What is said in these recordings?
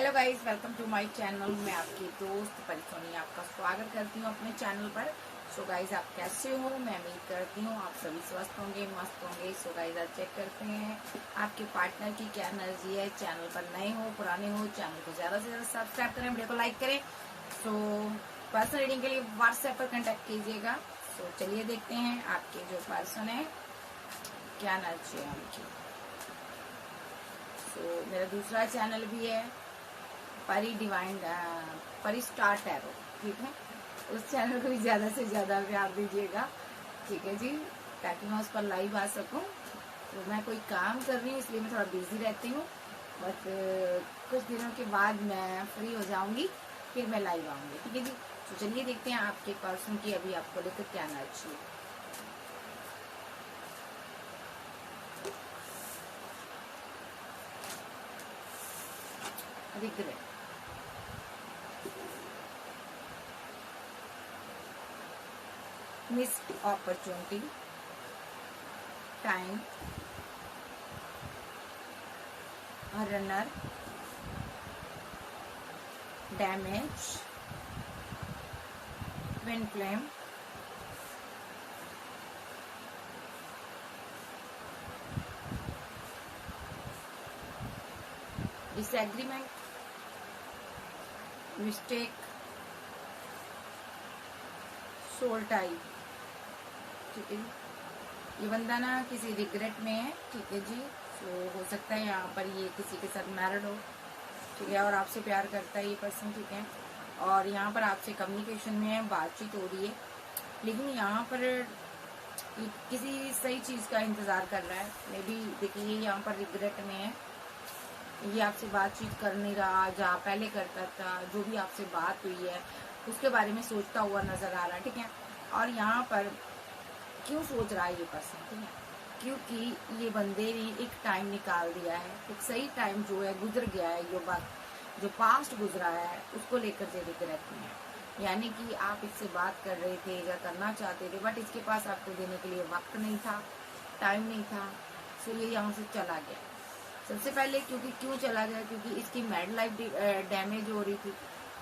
Hello guys, welcome to my channel. मैं आपकी दोस्त परिसोनी आपका स्वागत करती हूँ अपने चैनल पर। सो गाइस, आप कैसे हो? मैं उम्मीद करती हूँ आप सभी स्वस्थ होंगे, मस्त होंगे। सो गाइस, आज चेक करते हैं आपके पार्टनर की क्या एनर्जी है। चैनल पर नए हो पुराने हो, चैनल को ज़्यादा से ज़्यादा सब्सक्राइब करें, वीडियो को लाइक करें। सो पर्सनल रीडिंग के लिए व्हाट्सएप पर कॉन्टेक्ट कीजिएगा। सो चलिए देखते हैं आपके जो पर्सन है क्या एनर्जी है उनकी। सो मेरा दूसरा चैनल भी है परी डिवाइन, परी स्टार टैरो, ठीक है। उस चैनल को भी ज़्यादा से ज़्यादा प्यार दीजिएगा, ठीक है जी, ताकि मैं उस पर लाइव आ सकूं। तो मैं कोई काम कर रही हूँ इसलिए मैं थोड़ा बिजी रहती हूँ, बट कुछ दिनों के बाद मैं फ्री हो जाऊंगी, फिर मैं लाइव आऊंगी, ठीक है जी। तो चलिए देखते हैं आपके पर्सन की अभी आपको लेकर क्या एनर्जी है। Regret, missed opportunity, time, runner, damage, twin flame, disagreement, mistake, soul type, ठीक है। ये बंदा ना किसी रिग्रेट में है, ठीक है जी। तो हो सकता है यहाँ पर ये किसी के साथ मैरिड हो, ठीक है, और आपसे प्यार करता है ये पर्सन, ठीक है। और यहाँ पर आपसे कम्युनिकेशन में है, बातचीत हो रही है, लेकिन यहाँ पर ये किसी सही चीज़ का इंतज़ार कर रहा है। मे बी देखिए ये यहाँ पर रिग्रेट में है, ये आपसे बातचीत कर नहीं रहा, जहाँ पहले करता था, जो भी आपसे बात हुई है उसके बारे में सोचता हुआ नजर आ रहा है, ठीक है। और यहाँ पर क्यों सोच रहा है ये पर्सन, ठीक है, क्योंकि ये बंदे ने एक टाइम निकाल दिया है, एक सही टाइम जो है गुजर गया है, ये वक्त जो पास्ट गुजरा है उसको लेकर से रिग्रेट में है। यानी कि आप इससे बात कर रहे थे या करना चाहते थे, बट इसके पास आपको देने के लिए वक्त नहीं था, टाइम नहीं था, सो ये यहाँ से चला गया। सबसे पहले क्योंकि क्यों चला गया, क्योंकि इसकी मैड लाइफ डैमेज हो रही थी,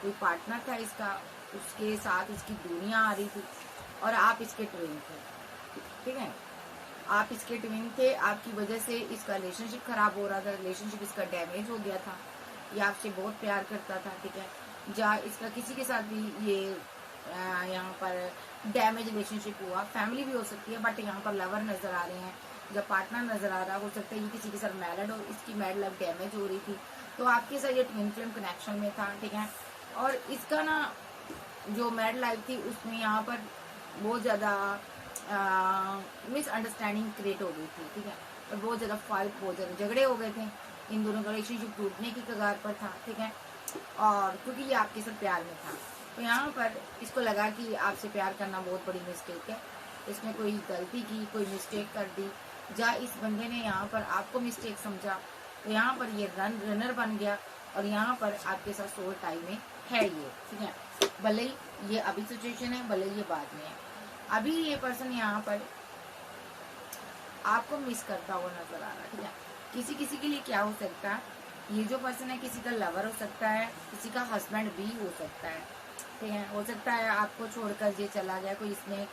कोई पार्टनर था इसका, उसके साथ इसकी दुनिया आ रही थी, और आप इसके ट्विन थे, ठीक है। आप इसके ट्विन थे, आपकी वजह से इसका रिलेशनशिप खराब हो रहा था, रिलेशनशिप इसका डैमेज हो गया था। ये आपसे बहुत प्यार करता था, ठीक है। जहाँ इसका किसी के साथ भी ये यहाँ पर डैमेज रिलेशनशिप हुआ, फैमिली भी हो सकती है, बट यहाँ पर लवर नजर आ रहे हैं, जब पार्टनर नजर आ रहा हो सकता है ये किसी के साथ मैरिड हो, इसकी मैरिड लाइफ डैमेज हो रही थी, तो आपके साथ ये ट्विन फ्लेम कनेक्शन में था, ठीक है। और इसका ना जो मैरिड लाइफ थी उसमें यहाँ पर बहुत ज़्यादा मिसअंडरस्टैंडिंग क्रिएट हो गई थी, ठीक है। और बहुत ज़्यादा फाइट, बहुत ज़्यादा झगड़े हो गए थे, इन दोनों का रिलेशनशिप टूटने की कगार पर था, ठीक है। और क्योंकि ये आपके साथ प्यार में था, तो यहाँ पर इसको लगा कि आपसे प्यार करना बहुत बड़ी मिस्टेक है, इसने कोई गलती की, कोई मिस्टेक कर दी, या इस बंदे ने यहाँ पर आपको मिस्टेक समझा, तो यहाँ पर ये रनर बन गया, और यहाँ पर आपके साथ सोल टाइम में है ये, ठीक है। भले ही ये अभी सिचुएशन है, भले ये बाद में है, अभी ये पर्सन यहाँ पर आपको मिस करता हुआ नजर आ रहा है, ठीक है। किसी किसी के लिए क्या हो सकता है, ये जो पर्सन है किसी का लवर हो सकता है, किसी का हस्बैंड भी हो सकता है, ठीक है। हो सकता है आपको छोड़कर ये चला गया, कोई इसने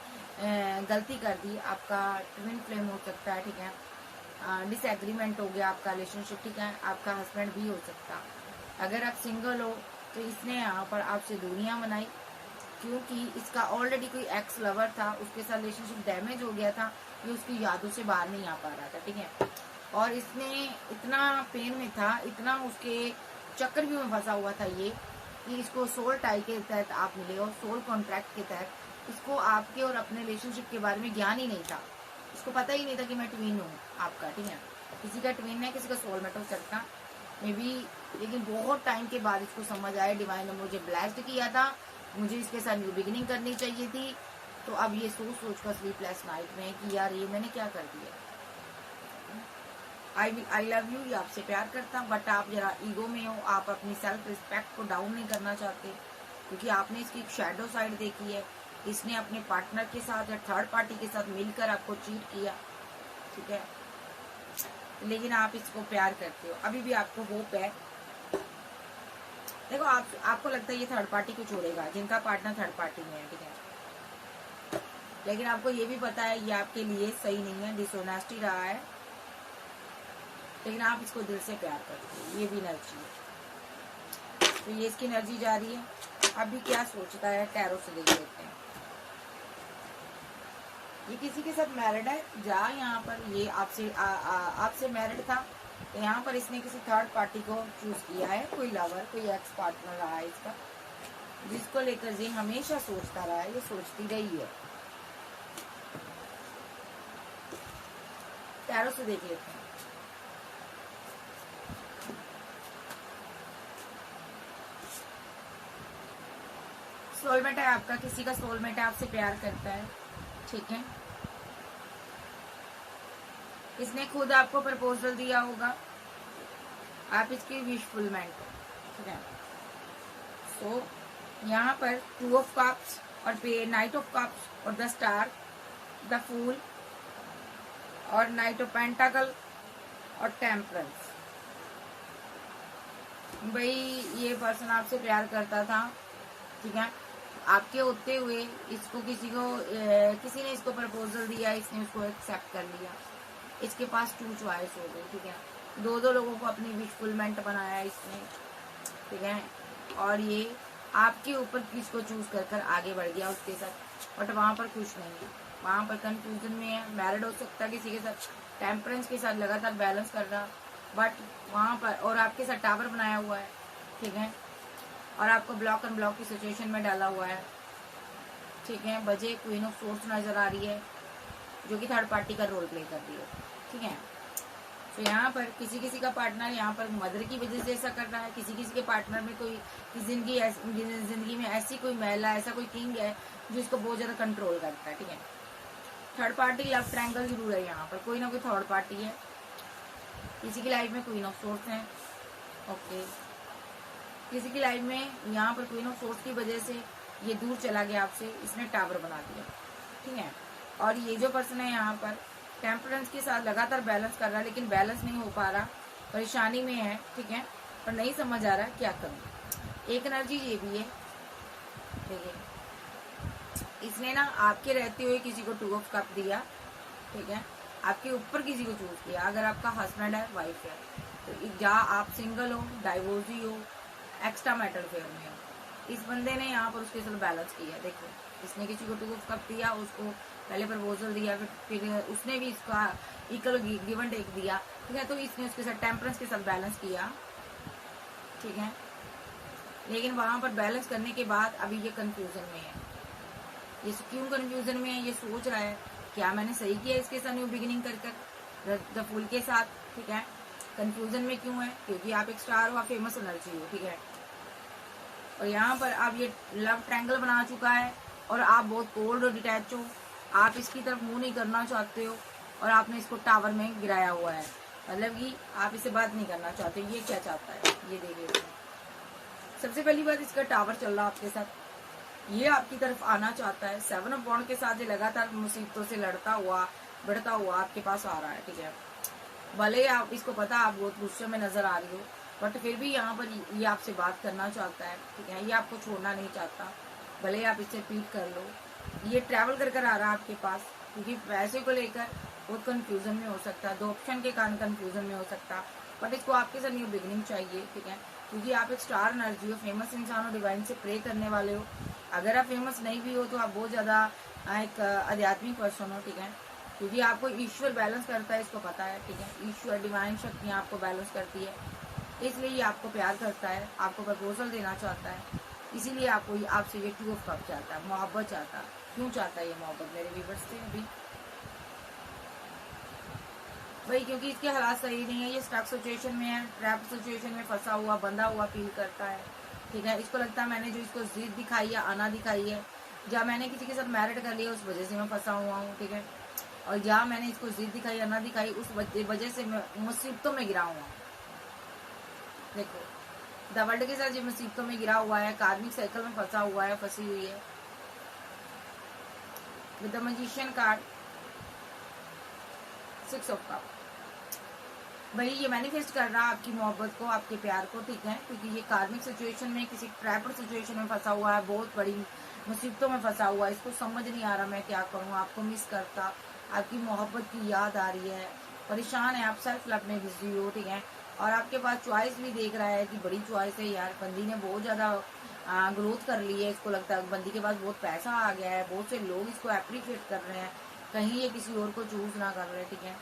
गलती कर दी, आपका ट्विन फ्लेम हो सकता है, ठीक है। डिसएग्रीमेंट हो गया आपका रिलेशनशिप, ठीक है, आपका हस्बैंड भी हो सकता। अगर आप सिंगल हो तो इसने यहाँ पर आपसे दूरियां बनाई, क्योंकि इसका ऑलरेडी कोई एक्स लवर था, उसके साथ रिलेशनशिप डैमेज हो गया था, ये उसकी यादों से बाहर नहीं आ पा रहा था, ठीक है। और इसने इतना पेन में था, इतना उसके चक्कर भी में फंसा हुआ था ये, कि इसको सोल टाई के तहत आप मिले, और सोल कॉन्ट्रैक्ट के तहत इसको आपके और अपने रिलेशनशिप के बारे में ज्ञान ही नहीं था, इसको पता ही नहीं था कि मैं ट्विन हूँ आपका, ठीक है। किसी का ट्विन है, किसी का सोलमेट हो सकता मे बी, लेकिन बहुत टाइम के बाद इसको समझ आया, डिवाइन ने मुझे ब्लेस्ड किया था, मुझे इसके साथ न्यू बिगिनिंग करनी चाहिए थी। तो अब ये सोच सोच कर स्लीपलेस नाइट में कि यार ये मैंने क्या कर दिया। आई लव यू, ये आपसे प्यार करता, बट आप जरा ईगो में हो, आप अपनी सेल्फ रिस्पेक्ट को डाउन नहीं करना चाहते, क्योंकि आपने इसकी एक शैडो साइड देखी है, इसने अपने पार्टनर के साथ या थर्ड पार्टी के साथ मिलकर आपको चीट किया, ठीक है। लेकिन आप इसको प्यार करते हो, अभी भी आपको होप है देखो आपको लगता है ये थर्ड पार्टी को छोड़ेगा, जिनका पार्टनर थर्ड पार्टी में है, ठीक है, लेकिन आपको ये भी पता है ये आपके लिए सही नहीं है, डिसऑनेस्टी रहा है, लेकिन आप इसको दिल से प्यार करते हो, ये भी एनर्जी है। तो ये इसकी एनर्जी जा रही है। अभी क्या सोचता है टैरो से देख लेते हैं। ये किसी के साथ मैरिड है, जहाँ यहाँ पर ये आपसे मैरिड था, तो यहाँ पर इसने किसी थर्ड पार्टी को चूज किया है, कोई लवर, कोई एक्स पार्टनर रहा है इसका, जिसको लेकर ये हमेशा सोचता रहा है, ये सोचती रही है। टैरो से देख लेते हैं। सोलमेट है आपका, किसी का सोलमेट है, आपसे प्यार करता है, ठीक है, इसने खुद आपको प्रपोजल दिया होगा, आप इसकी विश फुलमेंट, ठीक है। सो यहाँ पर 2 ऑफ कप्स और नाइट ऑफ कप्स और द स्टार, द फूल और नाइट ऑफ पेंटाकल और टेम्परेंस। भाई ये पर्सन आपसे प्यार करता था, ठीक है, आपके होते हुए इसको किसी ने इसको प्रपोजल दिया, इसने उसको एक्सेप्ट कर लिया, इसके पास 2 चॉइस हो गई, ठीक है, 2 लोगों को अपनी विश फुलमेंट बनाया इसने, ठीक है, और ये आपके ऊपर किसको चूज कर आगे बढ़ गया उसके साथ, बट वहां पर खुश नहीं है, वहां पर कंफ्यूजन में है, मैरिड हो सकता है किसी के साथ, टेम्परेंस के साथ लगातार बैलेंस कर रहा, बट वहां पर, और आपके साथ टावर बनाया हुआ है, ठीक है, और आपको ब्लॉक एंड ब्लॉक की सिचुएशन में डाला हुआ है, ठीक है। बजे क्वीन ऑफ सोर्स नजर आ रही है, जो कि थर्ड पार्टी का रोल प्ले कर रही है, ठीक है। तो यहाँ पर किसी का पार्टनर यहाँ पर मदर की वजह से ऐसा कर रहा है, किसी के पार्टनर में कोई जिंदगी में ऐसी कोई महिला, ऐसा कोई किंग है जो इसको बहुत ज्यादा कंट्रोल करता है, ठीक है। थर्ड पार्टी लव ट्रायंगल जरूर है, यहाँ पर कोई ना कोई थर्ड पार्टी है, किसी की लाइफ में क्वीन ऑफ सोर्स है, ओके, किसी की लाइफ में यहाँ पर क्वीन ऑफ सोर्स की वजह से ये दूर चला गया आपसे, इसने टावर बना दिया, ठीक है। और ये जो पर्सन है यहाँ पर टेम्परेंस के साथ लगातार बैलेंस कर रहा है, लेकिन बैलेंस नहीं हो पा रहा, परेशानी में है, ठीक है, और नहीं समझ आ रहा क्या करूं। एक एनर्जी ये भी है, ठीक है, इसने ना आपके रहते हुए किसी को 2 ऑफ कप दिया, ठीक है, आपके ऊपर किसी को चूज किया, अगर आपका हस्बैंड है, वाइफ है, तो जहाँ आप सिंगल हो, डाइवोर्सी हो, एक्स्ट्रा मैटर फेयर में हो, इस बंदे ने यहाँ पर उसके साथ बैलेंस किया। देखो इसने किसी को 2 ऑफ कप दिया, उसको पहले प्रपोजल दिया, फिर उसने भी इसका इक्वल गिव एंड टेक दिया, ठीक है, तो इसने उसके साथ टेम्परेंस के साथ बैलेंस किया, ठीक है, लेकिन वहां पर बैलेंस करने के बाद अभी ये कंफ्यूजन में है। ये क्यों कंफ्यूजन में है? ये सोच रहा है क्या मैंने सही किया इसके साथ न्यू बिगिनिंग कर द फूल के साथ, ठीक है। कंफ्यूजन में क्यों है? क्योंकि आप एक स्टार हो, आप फेमस एनर्जी हो, ठीक है, और यहाँ पर आप ये लव ट्रायंगल बना चुका है, और आप बहुत कोल्ड और डिटैच हो, आप इसकी तरफ मुंह नहीं करना चाहते हो, और आपने इसको टावर में गिराया हुआ है, मतलब कि आप इससे बात नहीं करना चाहते। ये क्या चाहता है ये देख लेते हैं। सबसे पहली बात, इसका टावर चल रहा आपके साथ, ये आपकी तरफ आना चाहता है, 7 ऑफ वॉन्ड के साथ ये लगातार मुसीबतों से लड़ता हुआ बढ़ता हुआ आपके पास आ रहा है, ठीक है। भले आप इसको पता आप बहुत गुस्से में नजर आ रही हो, बट फिर भी यहाँ पर ये आपसे बात करना चाहता है, ठीक है, ये आपको छोड़ना नहीं चाहता, भले आप इससे पीट कर लो। ये ट्रैवल कर आ रहा है आपके पास, क्योंकि पैसे को लेकर बहुत कंफ्यूजन में हो सकता है, 2 ऑप्शन के कारण कंफ्यूजन में हो सकता, बट इसको आपके साथ न्यू बिगिनिंग चाहिए, ठीक है, क्योंकि आप एक स्टार एनर्जी हो, फेमस इंसान हो, डिवाइन से प्रे करने वाले हो। अगर आप फेमस नहीं भी हो तो आप बहुत ज्यादा एक आध्यात्मिक पर्सन हो, ठीक है, क्योंकि आपको ईश्वर बैलेंस करता है, इसको पता है, ठीक है, ईश्वर डिवाइन शक्तियाँ आपको बैलेंस करती है, इसलिए ये आपको प्यार करता है, आपको प्रपोजल देना चाहता है, इसीलिए आपसे ये 2 ऑफ कप चाहता है, मोहब्बत चाहता है। क्यों चाहता है ये मोहब्बत मेरे व्यूअर्स से अभी? भाई क्योंकि इसके हालात सही नहीं है, ये स्टक सिचुएशन में है, ट्रैप सिचुएशन में फंसा हुआ, बंधा हुआ फील करता है, ठीक है। इसको लगता है मैंने जो इसको जिद दिखाई है, आना दिखाई है, जहाँ मैंने किसी के साथ मैरिड कर लिया उस वजह से मैं फंसा हुआ हूँ, ठीक है, और जहाँ मैंने इसको जिद दिखाई, आना दिखाई, उस वजह से मैं मुसीबतों में गिरा हुआ। देखो द वर्ल्ड के साथ जो मुसीबतों में गिरा हुआ है, कार्मिक साइकिल में फंसा हुआ है, फंसी हुई है। With the magician card, 6 of cup, भाई ये मैनिफेस्ट कर रहा आपकी मोहब्बत को, आपके प्यार को, ठीक है, क्योंकि ये कार्मिक सिचुएशन में, किसी ट्रैपर सिचुएशन में फंसा हुआ है, बहुत बड़ी मुसीबतों में फंसा हुआ है, इसको समझ नहीं आ रहा मैं क्या करूँ, आपको मिस करता, आपकी मोहब्बत की याद आ रही है, परेशान है आप, सेल्फ लव में बिजी हो, ठीक है, और आपके पास चॉइस भी देख रहा है कि बड़ी चॉइस है यार, बंदी ने बहुत ज़्यादा ग्रोथ कर ली है, इसको लगता है बंदी के पास बहुत पैसा आ गया है, बहुत से लोग इसको अप्रिशिएट कर रहे हैं, कहीं ये किसी और को चूज ना कर रहे, ठीक है।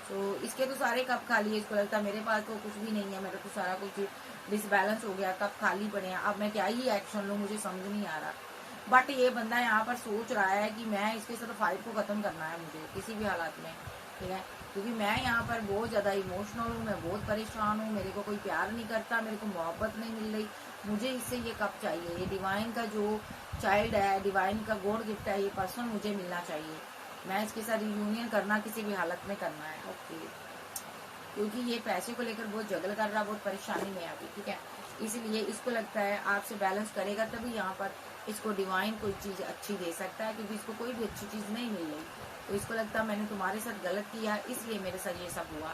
तो इसके तो सारे कप खाली है, इसको लगता है मेरे पास तो कुछ भी नहीं है, मेरा तो सारा कुछ डिसबैलेंस हो गया, कप खाली पड़े हैं, अब मैं क्या ही एक्शन लूँ, मुझे समझ नहीं आ रहा। बट ये बंदा यहाँ पर सोच रहा है कि मैं इसके साथ फाइट को ख़त्म करना है मुझे किसी भी हालात में, ठीक है, क्योंकि मैं यहाँ पर बहुत ज़्यादा इमोशनल हूँ, मैं बहुत परेशान हूँ, मेरे को कोई प्यार नहीं करता, मेरे को मोहब्बत नहीं मिल रही, मुझे इससे ये कप चाहिए, ये डिवाइन का जो चाइल्ड है, डिवाइन का गॉड गिफ्ट है, ये पर्सन मुझे मिलना चाहिए, मैं इसके साथ यूनियन करना किसी भी हालत में करना है, ओके, क्योंकि ये पैसे को लेकर बहुत जगल कर रहा, बहुत परेशानी में है अभी, ठीक है, इसीलिए इसको लगता है आपसे बैलेंस करेगा तभी यहाँ पर इसको डिवाइन कोई चीज़ अच्छी दे सकता है, क्योंकि इसको कोई भी अच्छी चीज़ नहीं मिल रही, तो इसको लगता है मैंने तुम्हारे साथ गलत किया, इसलिए मेरे साथ ये सब हुआ।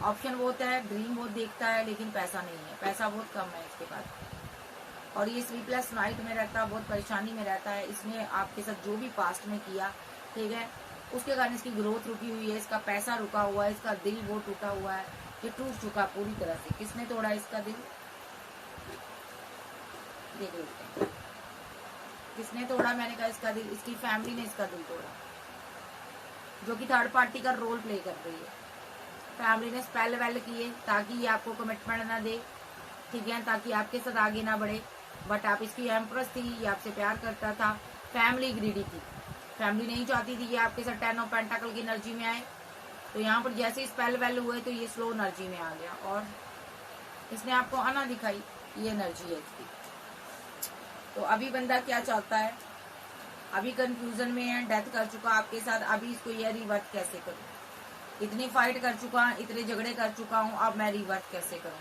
ऑप्शन बहुत है, ड्रीम बहुत देखता है, लेकिन पैसा नहीं है, पैसा बहुत कम है इसके पास, और ये स्लीपलेस नाइट में रहता है, बहुत परेशानी में रहता है, इसने आपके साथ जो भी पास्ट में किया, ठीक है, उसके कारण इसकी ग्रोथ रुकी हुई है, इसका पैसा रुका हुआ है, इसका दिल वो टूटा हुआ है, ये टूट चुका पूरी तरह से। किसने तोड़ा इसका दिल, देख लेते हैं किसने तोड़ा, मैंने कहा इसका दिल, इसकी फैमिली ने इसका दिल तोड़ा, जो कि थर्ड पार्टी का रोल प्ले कर रही है, फैमिली ने स्पेल वेल किए ताकि ये आपको कमिटमेंट ना दे, ठीक है, ताकि आपके साथ आगे ना बढ़े, बट आप इसकी एम्प्रेस थी, ये आपसे प्यार करता था, फैमिली ग्रीडी थी, फैमिली नहीं चाहती थी कि आपके साथ 10 ऑफ पेंटाकल की एनर्जी में आए, तो यहाँ पर जैसे ही स्पेल वेल हुए तो ये स्लो एनर्जी में आ गया, और इसने आपको आना दिखाई, ये एनर्जी है इसकी। तो अभी बंदा क्या चाहता है, अभी कंफ्यूजन में है, डेथ कर चुका आपके साथ, अभी इसको ये रिवर्ट कैसे करूं, इतनी फाइट कर चुका, इतने झगड़े कर चुका हूँ, अब मैं रिवर्ट कैसे करूँ,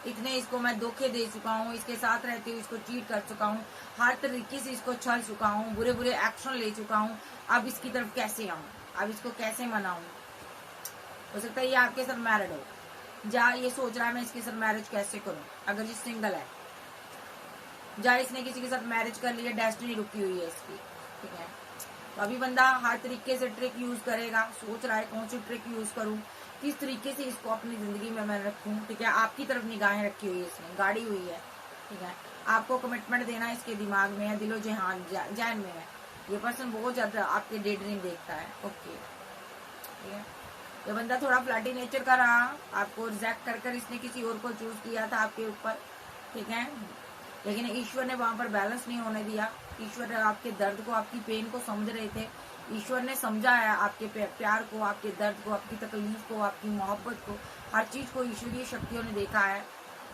इतने इसको मैं धोखे दे चुका हूँ, इसके साथ रहते हुए इसको चीट कर चुका हूँ, हर तरीके से इसको छल चुका हूँ, बुरे बुरे एक्शन ले चुका हूँ, अब इसकी तरफ कैसे आऊँ, अब इसको कैसे मनाऊँ। हो सकता है ये आपके साथ मैरिड हो, जा ये सोच रहा है मैं इसके साथ मैरिज कैसे करूँ, अगर ये सिंगल है, जा इसने किसी के साथ मैरिज कर लिया, डेस्टिनी रुकी हुई है इसकी, ठीक है, तो अभी बंदा हर तरीके से ट्रिक यूज करेगा, सोच रहा है कौन सी ट्रिक यूज करूँ, किस तरीके से इसको अपनी जिंदगी में मैं रखूं, ठीक है, आपकी तरफ निगाहें रखी हुई है, इसने गाड़ी हुई है, ठीक है, आपको कमिटमेंट देना इसके दिमाग में है, दिलो जहान जहन में है, ये पर्सन बहुत ज्यादा आपके डे ड्रीम देखता है, ओके, ठीक है, ये बंदा थोड़ा फ्लर्टी नेचर का रहा, आपको रिजेक्ट कर कर इसने किसी और को चूज किया था आपके ऊपर, ठीक है, लेकिन ईश्वर ने वहां पर बैलेंस नहीं होने दिया, ईश्वर आपके दर्द को, आपकी पेन को समझ रहे थे, ईश्वर ने समझा है आपके प्यार को, आपके दर्द को, आपकी तकलीफ को, आपकी मोहब्बत को, हर चीज को ईश्वरीय शक्तियों ने देखा है,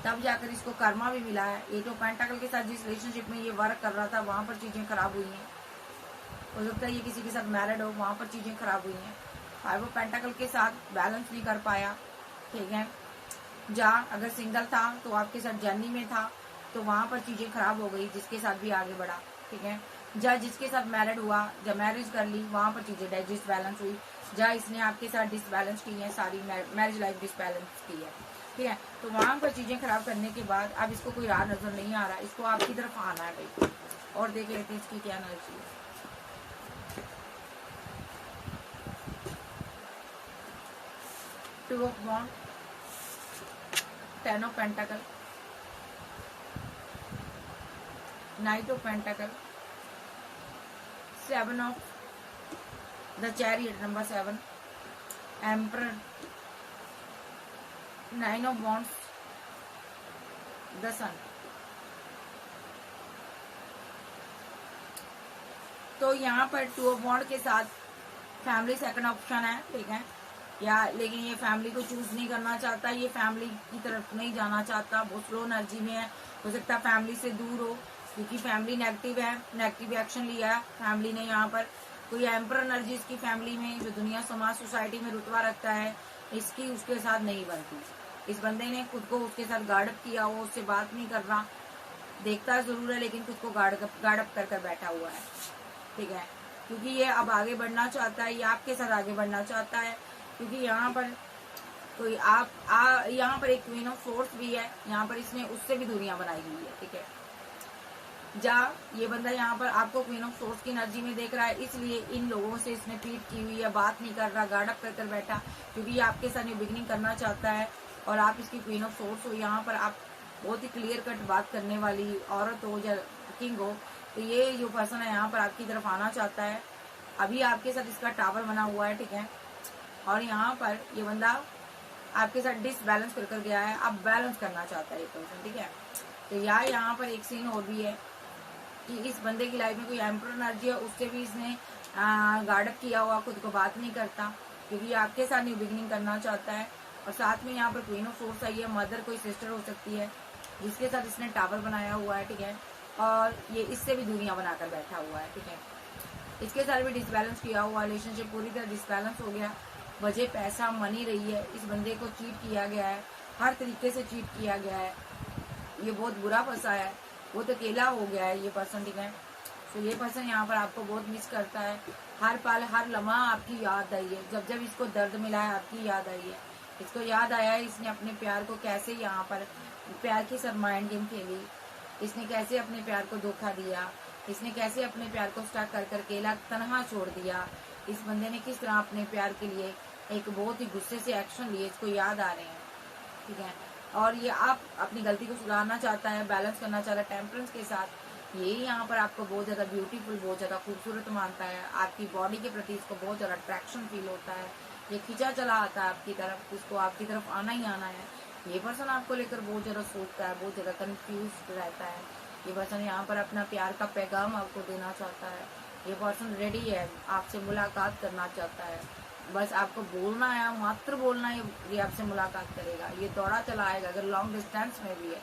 तब जाकर इसको कर्मा भी मिला है। ये तो पेंटाकल के साथ जिस रिलेशनशिप में ये वर्क कर रहा था वहां पर चीजें खराब हुई हैं, हो सकता है ये किसी के साथ मैरिड हो, वहां पर चीजें खराब हुई हैं, फाइव ऑफ पेंटाकल के साथ बैलेंस नहीं कर पाया, ठीक है, जा अगर सिंगल था तो आपके साथ जर्नी में था, तो वहां पर चीजें खराब हो गई, जिसके साथ भी आगे बढ़ा, ठीक है, जा जिसके साथ मैरिड हुआ, जब मैरिज कर ली वहां पर चीजें डिसबैलेंस हुई, जा इसने आपके साथ डिसबैलेंस की है, सारी मैरिज लाइफ डिसबैलेंस की है, ठीक है, तो वहां पर चीजें खराब करने के बाद अब इसको कोई राह नजर नहीं आ रहा, इसको आपकी तरफ आना है भाई, और देख लेते हैं इसकी क्या एनर्जी है। Two of wand, 10 of pentacle, knight of pentacle, 7 of the chariot number 7, emperor, 9 of wands, the sun. तो यहाँ पर 2 ऑफ वॉन्ड के साथ फैमिली सेकंड ऑप्शन है, ठीक है, या लेकिन ये फैमिली को चूज नहीं करना चाहता, ये फैमिली की तरफ नहीं जाना चाहता, बहुत स्लो एनर्जी में है, हो सकता है फैमिली से दूर हो, क्योंकि फैमिली नेगेटिव है, नेगेटिव एक्शन लिया है फैमिली ने, यहाँ पर कोई एम्पर एनर्जी इसकी फैमिली में, जो दुनिया समाज सोसाइटी में रुतबा रखता है, इसकी उसके साथ नहीं बनती, इस बंदे ने खुद को उसके साथ गार्डअप किया हो, उससे बात नहीं कर रहा, देखता जरूर है लेकिन खुद को गार्डअप कर कर बैठा हुआ है, ठीक है, क्योंकि ये अब आगे बढ़ना चाहता है, ये आपके साथ आगे बढ़ना चाहता है, क्योंकि यहाँ पर तो आप यहाँ पर एक क्वीन ऑफ सोर्स भी है, यहाँ पर इसने उससे भी दूरियां बनाई हुई है, ठीक है। ये बंदा यहाँ पर आपको क्वीन ऑफ सोर्स की एनर्जी में देख रहा है, इसलिए इन लोगों से इसने पीट की हुई है, बात नहीं कर रहा, गार्ड अप कर बैठा, क्योंकि ये आपके साथ न्यू बिगिनिंग करना चाहता है और आप इसकी क्वीन ऑफ सोर्स हो। यहाँ पर आप बहुत ही क्लियर कट बात करने वाली औरत हो या किंग हो, तो ये जो पर्सन है यहाँ पर आपकी तरफ आना चाहता है। अभी आपके साथ इसका टावर बना हुआ है, ठीक है। और यहाँ पर ये बंदा आपके साथ डिसबैलेंस कर गया है, अब बैलेंस करना चाहता है ये पर्सन, ठीक है। तो यहाँ पर एक सीन और भी है कि इस बंदे की लाइफ में कोई एम्पर एनर्जी है, उससे भी इसने गार्ड अप किया हुआ, खुद को बात नहीं करता, क्योंकि आपके साथ न्यू बिगिनिंग करना चाहता है। और साथ में यहाँ पर क्वीन ऑफ सोर्स आई है, मदर कोई सिस्टर हो सकती है जिसके साथ इसने टावर बनाया हुआ है, ठीक है। और ये इससे भी दूरियां बनाकर बैठा हुआ है, ठीक है। इसके साथ भी डिसबैलेंस किया हुआ, रिलेशनशिप पूरी तरह डिसबैलेंस हो गया, वजह पैसा मनी रही है, इस बंदे को चीट किया गया है, हर तरीके से चीट किया गया है, ये बहुत बुरा फंसा है, वो तो अकेला हो गया है ये पर्सन, ठीक है। तो ये पर्सन यहाँ पर आपको बहुत मिस करता है, हर पल हर लम्हा आपकी याद आई है, जब जब इसको दर्द मिला है आपकी याद आई है, इसको याद आया है इसने अपने प्यार को कैसे यहाँ पर प्यार की सब माइंड गेम खेली, इसने कैसे अपने प्यार को धोखा दिया, इसने कैसे अपने प्यार को स्टक कर अकेला तनहा छोड़ दिया, इस बंदे ने किस तरह अपने प्यार के लिए एक बहुत ही गुस्से से एक्शन लिए, इसको याद आ रहे हैं, ठीक है। और ये आप अपनी गलती को सुधारना चाहता है, बैलेंस करना चाहता है टेम्परेंस के साथ। ये यहाँ पर आपको बहुत ज़्यादा ब्यूटीफुल, बहुत ज़्यादा खूबसूरत मानता है, आपकी बॉडी के प्रति इसको बहुत ज़्यादा अट्रैक्शन फील होता है, ये खींचा चला आता है आपकी तरफ, इसको आपकी तरफ आना ही आना है। ये पर्सन आपको लेकर बहुत ज़्यादा सोचता है, बहुत ज़्यादा कन्फ्यूज रहता है। ये पर्सन यहाँ पर अपना प्यार का पैगाम आपको देना चाहता है, ये पर्सन रेडी है, आपसे मुलाकात करना चाहता है, बस आपको बोलना है, मात्र बोलना है, ये आपसे मुलाकात करेगा, ये दौड़ा चला आएगा, अगर लॉन्ग डिस्टेंस में भी है।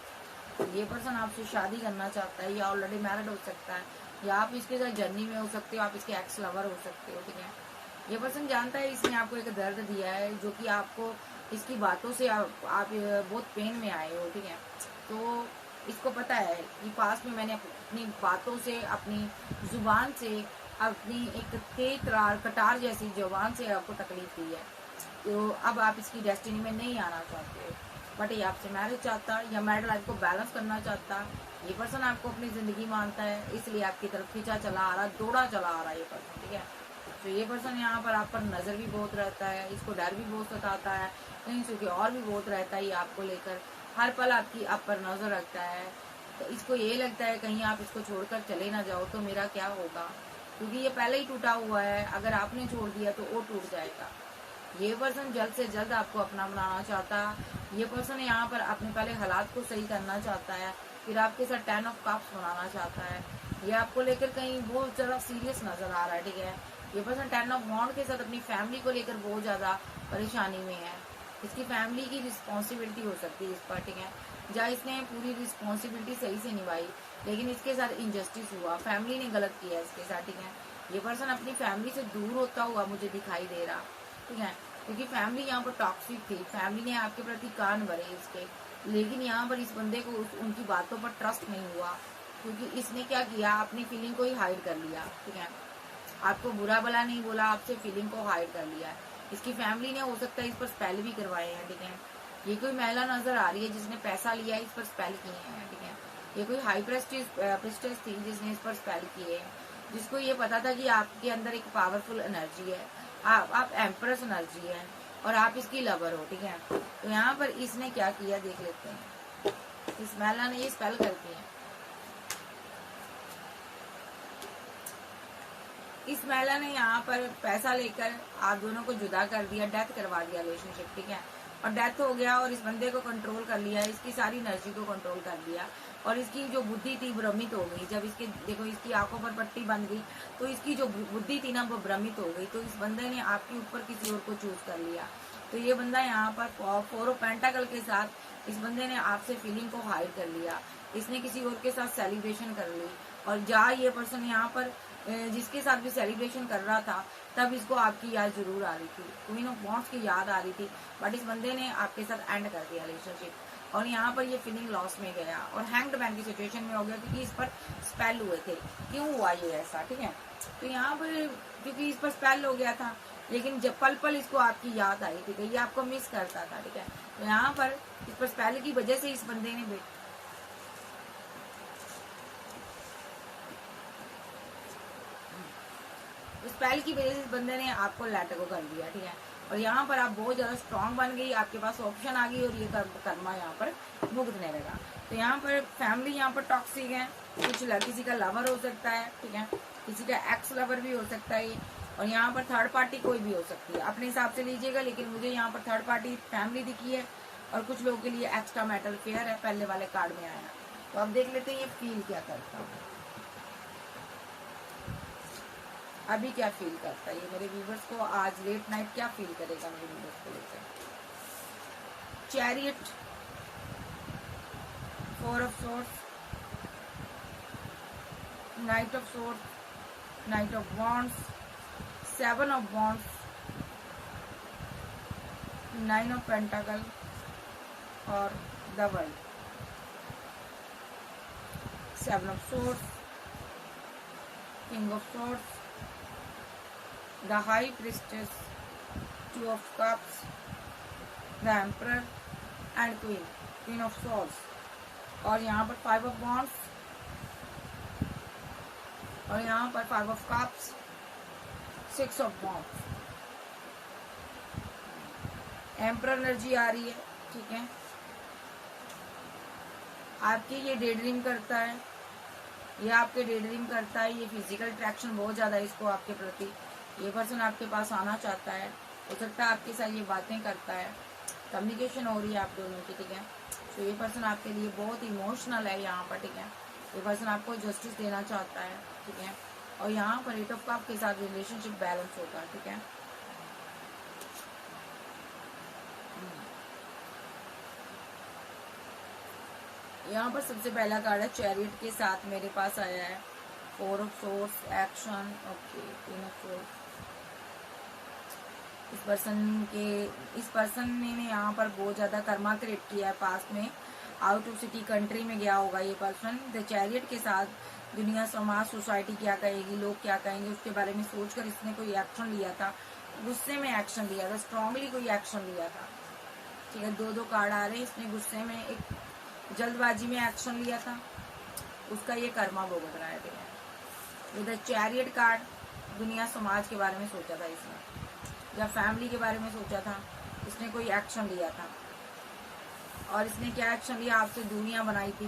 ये पर्सन आपसे शादी करना चाहता है, या ऑलरेडी मैरिड हो सकता है, या आप इसके साथ जर्नी में हो सकते हो, आप इसके एक्स लवर हो सकते हो, ठीक है। ये पर्सन जानता है इसने आपको एक दर्द दिया है, जो कि आपको इसकी बातों से आप बहुत पेन में आए हो, ठीक है। तो इसको पता है कि पास में मैंने अपनी बातों से, अपनी जुबान से, अपनी एक तेज कटार जैसी जुबान से आपको तकलीफ दी है, तो अब आप इसकी डेस्टिनी में नहीं आना चाहते, बट ये आपसे मैरिज चाहता या मैरिड लाइफ को बैलेंस करना चाहता। ये पर्सन आपको अपनी जिंदगी मानता है, इसलिए आपकी तरफ खींचा चला आ रहा, दौड़ा चला आ रहा है ये पर्सन, ठीक है। तो ये पर्सन यहाँ पर आप पर नज़र भी बहुत रहता है, इसको डर भी बहुत सताता है, कहीं से और भी बहुत रहता है, ये आपको लेकर हर पल आपकी आप पर नज़र रखता है। तो इसको ये लगता है कहीं आप इसको छोड़कर चले ना जाओ तो मेरा क्या होगा, क्योंकि ये पहले ही टूटा हुआ है, अगर आपने छोड़ दिया तो वो टूट जाएगा। ये पर्सन जल्द से जल्द आपको अपना बनाना चाहता है। ये पर्सन यहाँ पर अपने पहले हालात को सही करना चाहता है, फिर आपके साथ 10 ऑफ कप्स बनाना चाहता है। ये आपको लेकर कहीं बहुत ज़्यादा सीरियस नज़र आ रहा है, ठीक है। ये पर्सन 10 ऑफ वॉन्ड के साथ अपनी फैमिली को लेकर बहुत ज़्यादा परेशानी में है, इसकी फैमिली की रिस्पॉन्सिबिलिटी हो सकती है इस पर, ठीक है। जहाँ इसने पूरी रिस्पॉन्सिबिलिटी सही से निभाई, लेकिन इसके साथ इनजस्टिस हुआ, फैमिली ने गलत किया इसके साथ, ठीक है। ये पर्सन अपनी फैमिली से दूर होता हुआ मुझे दिखाई दे रहा, ठीक है, क्योंकि फैमिली यहाँ पर टॉक्सिक थी, फैमिली ने आपके प्रति कान भरे इसके, लेकिन यहाँ पर इस बंदे को उनकी बातों पर ट्रस्ट नहीं हुआ, क्योंकि इसने क्या किया, अपनी फीलिंग को ही हाइड कर लिया, ठीक है। आपको बुरा भला नहीं बोला, आपसे फीलिंग को हाइड कर लिया है। इसकी फैमिली ने हो सकता है इस पर स्पेल भी करवाए हैं, ठीक है। ये कोई महिला नजर आ रही है जिसने पैसा लिया है, इस पर स्पेल किए हैं, ठीक है। ये कोई हाई प्रेस्टिज थी जिसने इस पर स्पेल किए, जिसको ये पता था कि आपके अंदर एक पावरफुल एनर्जी है, आप एम्प्रेस एनर्जी है और आप इसकी लवर हो, ठीक है। तो यहाँ पर इसने क्या किया देख लेते हैं, इस महिला ने ये स्पेल करती है। इस महिला ने यहाँ पर पैसा लेकर आप दोनों को जुदा कर दिया, डेथ करवा दिया रिलेशनशिप, ठीक है। और डेथ हो गया और इस बंदे को कंट्रोल कर लिया, इसकी सारी एनर्जी को कंट्रोल कर दिया, और इसकी जो बुद्धि थी भ्रमित हो गई। जब इसकी देखो इसकी आंखों पर पट्टी बन गई, तो इसकी जो बुद्धि थी ना वो भ्रमित हो गई, तो इस बंदे ने आपके ऊपर किसी और को चूज कर लिया। तो ये बंदा यहाँ पर 4 ऑफ पेंटाकल के साथ इस बंदे ने आपसे फीलिंग को हाइड कर लिया, इसने किसी और के साथ सेलिब्रेशन कर ली, और जहाँ ये पर्सन यहाँ पर जिसके साथ भी सेलिब्रेशन कर रहा था तब इसको आपकी याद जरूर आ रही थी, क्वीन ऑफ वॉन्ड्स की याद आ रही थी, बट इस बंदे ने आपके साथ एंड कर दिया रिलेशनशिप, और यहाँ पर ये फीलिंग लॉस में गया और हैंग्ड मैन की सिचुएशन में हो गया, क्योंकि इस पर स्पेल हुए थे। क्यों हुआ ये ऐसा, ठीक है। तो यहाँ पर क्योंकि इस पर स्पेल हो गया था, लेकिन जब पल पल इसको आपकी याद आई, ठीक है, ये आपको मिस करता था, ठीक है। तो यहाँ पर इस पर्सनैलिटी की वजह से इस बंदे ने इस पहल की वजह से इस बंदे ने आपको लेटर को कर दिया, ठीक है। और यहाँ पर आप बहुत ज्यादा स्ट्रांग बन गई, आपके पास ऑप्शन आ गई और ये कर्मा यहाँ पर भुगतने लगा। तो यहाँ पर फैमिली यहाँ पर टॉक्सिक है, कुछ किसी का लवर हो सकता है, ठीक है, किसी का एक्स लवर भी हो सकता है, और यहाँ पर थर्ड पार्टी कोई भी हो सकती है, अपने हिसाब से लीजिएगा। लेकिन मुझे यहाँ पर थर्ड पार्टी फैमिली दिखी है, और कुछ लोगों के लिए एक्स्ट्रा मैटल फेयर है, पहले वाले कार्ड में आया। तो अब देख लेते हैं ये फील क्या करता है, अभी क्या फील करता है ये मेरे व्यूवर्स को, आज लेट नाइट क्या फील करेगा मेरे व्यूवर्स को लेकर। Chariot, 4 of swords, knight of swords, knight of wands, 7 of wands, 9 of pentacle और the world, 7 of swords, king of swords, the high priestess, 2 of cups, the emperor and queen of swords, और यहाँ पर 5 of wands, और यहाँ पर 5 of cups, 6 of wands, emperor energy आ रही है, ठीक है। आपकी ये डे ड्रीम करता है, ये आपके डे ड्रीम करता है, ये फिजिकल अट्रैक्शन बहुत ज्यादा है इसको आपके प्रति। ये पर्सन आपके पास आना चाहता है, हो सकता है आपके साथ ये बातें करता है, कम्युनिकेशन हो रही है आप दोनों की, ठीक है। तो ये पर्सन आपके लिए बहुत इमोशनल है यहाँ पर, ठीक है। ये पर्सन आपको जस्टिस देना चाहता है, ठीक है। और यहाँ पर 8 ऑफ कप के साथ रिलेशनशिप बैलेंस होगा, ठीक है। यहाँ पर सबसे पहला कार्ड है चैरियट के साथ मेरे पास आया है, 4 of source, action, okay, 3 of source. इस पर्सन ने यहाँ पर बहुत ज्यादा कर्मा क्रिएट किया है पास्ट में, आउट ऑफ सिटी कंट्री में गया होगा ये पर्सन। द चैरियट के साथ दुनिया, समाज, सोसाइटी क्या कहेगी, लोग क्या कहेंगे, उसके बारे में सोचकर इसने कोई एक्शन लिया था, गुस्से में एक्शन लिया था, स्ट्रांगली कोई एक्शन लिया था, ठीक है। 2 कार्ड आ रहे हैं, इसने गुस्से में एक जल्दबाजी में एक्शन लिया था, उसका ये कर्मा भुगत रहा है, ठीक है। द चैरियट कार्ड, दुनिया, समाज के बारे में सोचा था इसने, या फैमिली के बारे में सोचा था, इसने कोई एक्शन लिया था, और इसने क्या एक्शन लिया, आपसे दुनिया बनाई थी,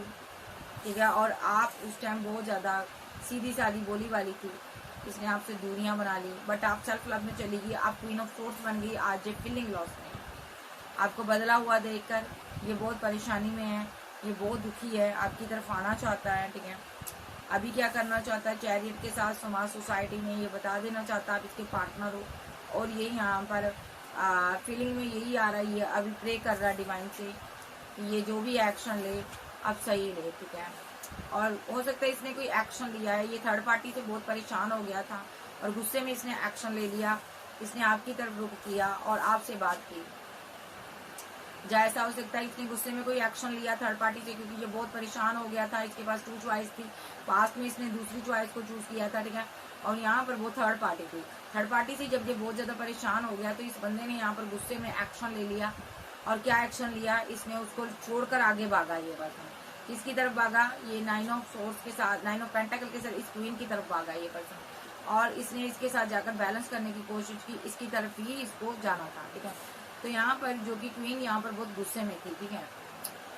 ठीक है। और आप उस टाइम बहुत ज्यादा सीधी सादी बोली वाली थी, इसने आपसे दुनिया बना ली, बट आप सेल्फ लव में चली गई, आप क्वीन ऑफ सोर्ड्स बन गई। आज ये फीलिंग लॉस में है, आपको बदला हुआ देखकर ये बहुत परेशानी में है, ये बहुत दुखी है, आपकी तरफ आना चाहता है, ठीक है। अभी क्या करना चाहता है, चैरियट के साथ समाज, सोसाइटी में ये बता देना चाहता है आप इसके पार्टनर हो, और ये यहाँ पर फीलिंग में यही आ रहा है, ये अभी प्रे कर रहा है डिवाइन से कि ये जो भी एक्शन ले अब सही ले, ठीक है। और हो सकता है इसने कोई एक्शन लिया है, ये थर्ड पार्टी से बहुत परेशान हो गया था और गुस्से में इसने एक्शन ले लिया, इसने आपकी तरफ रुख किया और आपसे बात की। या ऐसा हो सकता है इसने गुस्से में कोई एक्शन लिया थर्ड पार्टी से, क्योंकि ये बहुत परेशान हो गया था, इसके पास 2 चॉइस थी, पास्ट में इसने दूसरी चॉइस को चूज किया था, ठीक है। और यहाँ पर वो थर्ड पार्टी थी, थर्ड पार्टी से जब ये बहुत ज्यादा परेशान हो गया तो इस बंदे ने यहाँ पर गुस्से में एक्शन ले लिया। और क्या एक्शन लिया, इसने उसको छोड़कर आगे भागा। ये पर्सन किसकी तरफ भागा, ये 9 ऑफ सोर्ड्स के साथ, 9 ऑफ पेंटाकल के साथ इस क्वीन की तरफ भागा ये पर्सन, और इसने इसके साथ जाकर बैलेंस करने की कोशिश की, इसकी तरफ ही इसको जाना था, ठीक है। तो यहाँ पर जो कि क्वीन यहाँ पर बहुत गुस्से में थी, ठीक है।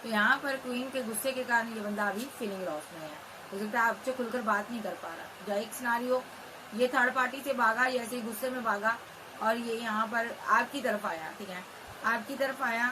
तो यहाँ पर क्वीन के गुस्से के कारण ये बंदा अभी फीलिंग लॉस में है, हो सकता है आपसे खुलकर बात नहीं कर पा रहा। या एक सिनारियो, ये थर्ड पार्टी से भागा, ये ऐसे ही गुस्से में भागा और ये यहाँ पर आपकी तरफ आया, ठीक है, आपकी तरफ आया,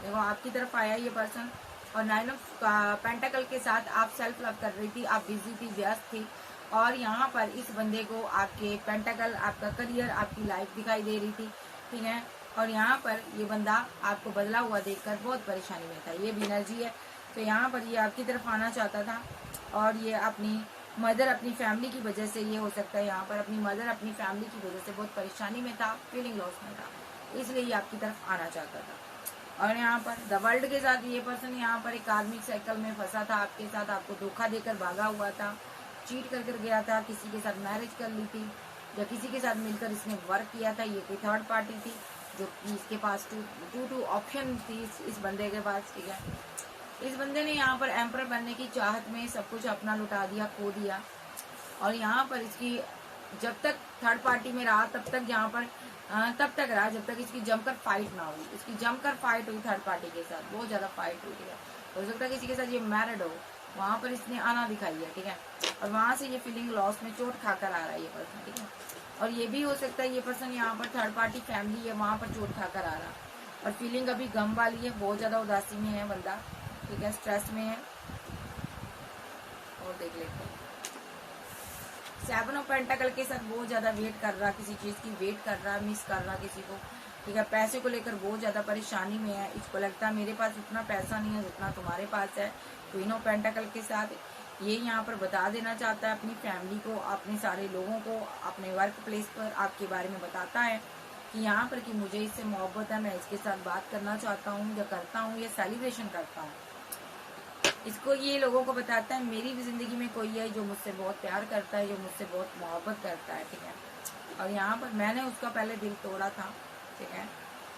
देखो आपकी तरफ आया ये पर्सन। और 9 ऑफ पेंटाकल के साथ आप सेल्फ लव कर रही थी, आप बिजी थी, व्यस्त थी, और यहाँ पर इस बंदे को आपके पेंटाकल, आपका करियर, आपकी लाइफ दिखाई दे रही थी, ठीक है। और यहाँ पर ये बंदा आपको बदला हुआ देखकर बहुत परेशानी में था, ये भी एनर्जी है। तो यहाँ पर ये आपकी तरफ आना चाहता था और ये अपनी मदर, अपनी फैमिली की वजह से, ये हो सकता है यहाँ पर अपनी मदर, अपनी फैमिली की वजह से बहुत परेशानी में था, फीलिंग लॉस में था, इसलिए ये आपकी तरफ आना चाहता था। और यहाँ पर द वर्ल्ड के साथ ये पर्सन यहाँ पर एक कार्मिक साइकिल में फंसा था आपके साथ, आपको धोखा देकर भागा हुआ था, चीट कर गया था, किसी के साथ मैरिज कर ली थी, या किसी के साथ मिलकर इसने वर्क किया था, ये कोई थर्ड पार्टी थी जो इसके पास टू ऑप्शन थी इस बंदे के पास, ठीक है। इस बंदे ने यहाँ पर एम्पर बनने की चाहत में सब कुछ अपना लुटा दिया, खो दिया, और यहाँ पर इसकी जब तक थर्ड पार्टी में रहा तब तक रहा जब तक इसकी जमकर फाइट ना हुई। इसकी जमकर फाइट हुई थर्ड पार्टी के साथ, बहुत ज्यादा फाइट हुई, ठीक है। हो सकता है किसी के साथ ये मैरिड हो, वहां पर इसने आना दिखाई है, ठीक है, और वहां से ये फीलिंग लॉस में चोट खाकर आ रहा है ये पर्सन, ठीक है। और ये भी हो सकता है ये पर्सन यहाँ पर थर्ड पार्टी फैमिली है, वहां पर चोट खाकर आ रहा है, और फीलिंग अभी गम वाली है, बहुत ज्यादा उदासी में है बंदा, ठीक है, स्ट्रेस में है। और देख लेते हैं, 7 ऑफ पेंटाकल के साथ बहुत ज्यादा वेट कर रहा, किसी चीज की वेट कर रहा, मिस कर रहा किसी को, ठीक है। पैसे को लेकर बहुत ज्यादा परेशानी में है, इसको लगता है मेरे पास उतना पैसा नहीं है जितना तुम्हारे पास है। क्वीन ऑफ पेंटाकल के साथ ये यहाँ पर बता देना चाहता है अपनी फैमिली को, अपने सारे लोगों को, अपने वर्क प्लेस पर आपके बारे में बताता है कि यहाँ पर कि मुझे इससे मोहब्बत है, मैं इसके साथ बात करना चाहता हूँ, या करता हूँ, या सेलिब्रेशन करता हूँ। इसको ये लोगों को बताता है मेरी भी जिंदगी में कोई है जो मुझसे बहुत प्यार करता है, जो मुझसे बहुत मोहब्बत करता है, ठीक है। और यहाँ पर मैंने उसका पहले दिल तोड़ा था, ठीक है,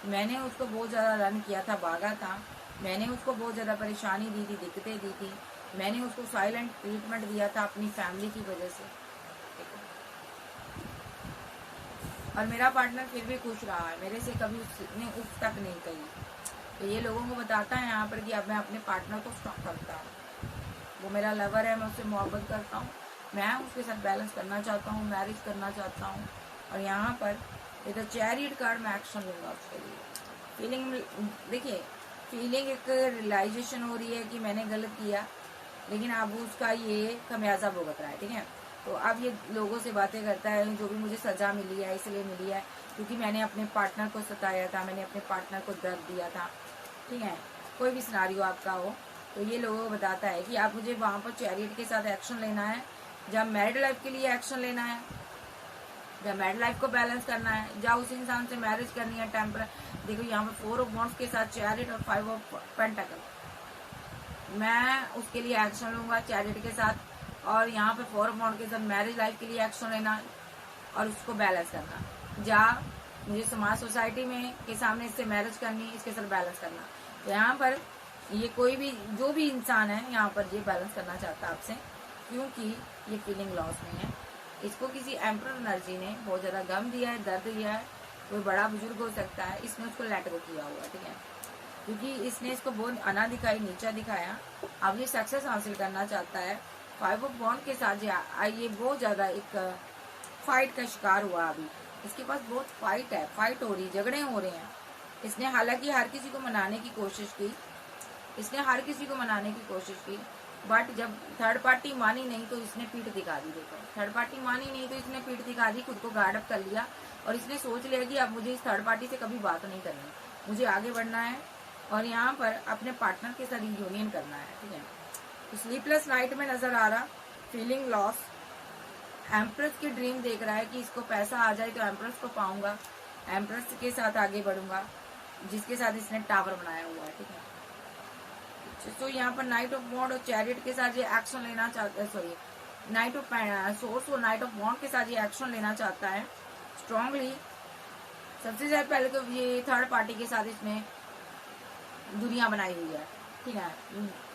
मैंने उसको बहुत ज़्यादा रन किया था, भागा था, मैंने उसको बहुत ज़्यादा परेशानी दी थी, दिक्कतें दी थी, मैंने उसको साइलेंट ट्रीटमेंट दिया था अपनी फैमिली की वजह से, ठीक है। और मेरा पार्टनर फिर भी खुश रहा है, मेरे से कभी उसने उफ तक नहीं कही। तो ये लोगों को बताता है यहाँ पर कि अब मैं अपने पार्टनर को स्टॉप करता हूँ, वो मेरा लवर है, मैं उससे मोहब्बत करता हूँ, मैं उसके साथ बैलेंस करना चाहता हूँ, मैरिज करना चाहता हूँ। और यहाँ पर ये चैरियट कार्ड में एक्शन लूंगा उसके लिए। फीलिंग देखिए, फीलिंग एक रियलाइजेशन हो रही है कि मैंने गलत किया, लेकिन अब उसका ये खमियाजा भुगत रहा है, ठीक है। तो अब ये लोगों से बातें करता है, जो भी मुझे सजा मिली है इसलिए मिली है क्योंकि मैंने अपने पार्टनर को सताया था, मैंने अपने पार्टनर को दर्द दिया था, ठीक है। कोई भी सिनारियो आपका हो, तो ये लोगों को बताता है कि आप मुझे वहाँ पर चैरियट के साथ एक्शन लेना है, जब मैरिड लाइफ के लिए एक्शन लेना है, जब मैरिड लाइफ को बैलेंस करना है, जब उस इंसान से मैरिज करनी है टेम्पर। देखो यहाँ पर 4 ऑफ वॉन्ड्स के साथ चैरियट और 5 ऑफ पेंटाकल, मैं उसके लिए एक्शन लूंगा चैरियट के साथ, और यहाँ पर 4 ऑफ वॉन्ड्स के साथ मैरिज लाइफ के लिए एक्शन लेना और उसको बैलेंस करना। जा मुझे समाज सोसाइटी में के सामने इससे मैरिज करनी, इसके साथ बैलेंस करना। तो यहाँ पर ये कोई भी जो भी इंसान है यहाँ पर ये बैलेंस करना चाहता है आपसे, क्योंकि ये फीलिंग लॉस में है। इसको किसी एम्परर एनर्जी ने बहुत ज्यादा गम दिया है, दर्द दिया है, कोई बड़ा बुजुर्ग हो सकता है, इसने उसको लेट गो किया हुआ, ठीक है, क्योंकि इसने इसको बहुत अना दिखाई, नीचा दिखाया। अब ये सक्सेस हासिल करना चाहता है। 5 ऑफ वॉन्ड के साथ ये बहुत ज्यादा एक फाइट का शिकार हुआ। अभी इसके पास बहुत फाइट है, फाइट हो रही, झगड़े हो रहे हैं। इसने हालांकि हर किसी को मनाने की कोशिश की, इसने हर किसी को मनाने की कोशिश की, बट जब थर्ड पार्टी मानी नहीं तो इसने पीठ दिखा दी। देखो, थर्ड पार्टी मानी नहीं तो इसने पीठ दिखा दी, खुद को गार्ड अप कर लिया, और इसने सोच लिया कि अब मुझे इस थर्ड पार्टी से कभी बात नहीं करनी, मुझे आगे बढ़ना है और यहाँ पर अपने पार्टनर के साथ यूनियन करना है, ठीक है। तो स्लीपलेस नाइट में नजर आ रहा, फीलिंग लॉस, एम्प्रेस की ड्रीम देख रहा है कि इसको पैसा आ जाए तो एम्प्रेस को पाऊंगा, एम्प्रेस के साथ आगे बढ़ूंगा, जिसके साथ इसने टावर बनाया हुआ है, ठीक है। तो यहाँ पर नाइट ऑफ वॉन्ड और चैरियट के साथ ये एक्शन लेना चाहता है, सॉरी नाइट ऑफ सोर्स और नाइट ऑफ वॉन्ड के साथ ये एक्शन लेना चाहता है स्ट्रांगली। सबसे ज्यादा पहले तो ये थर्ड पार्टी के साथ इसने दुनिया बनाई हुई है, ठीक है।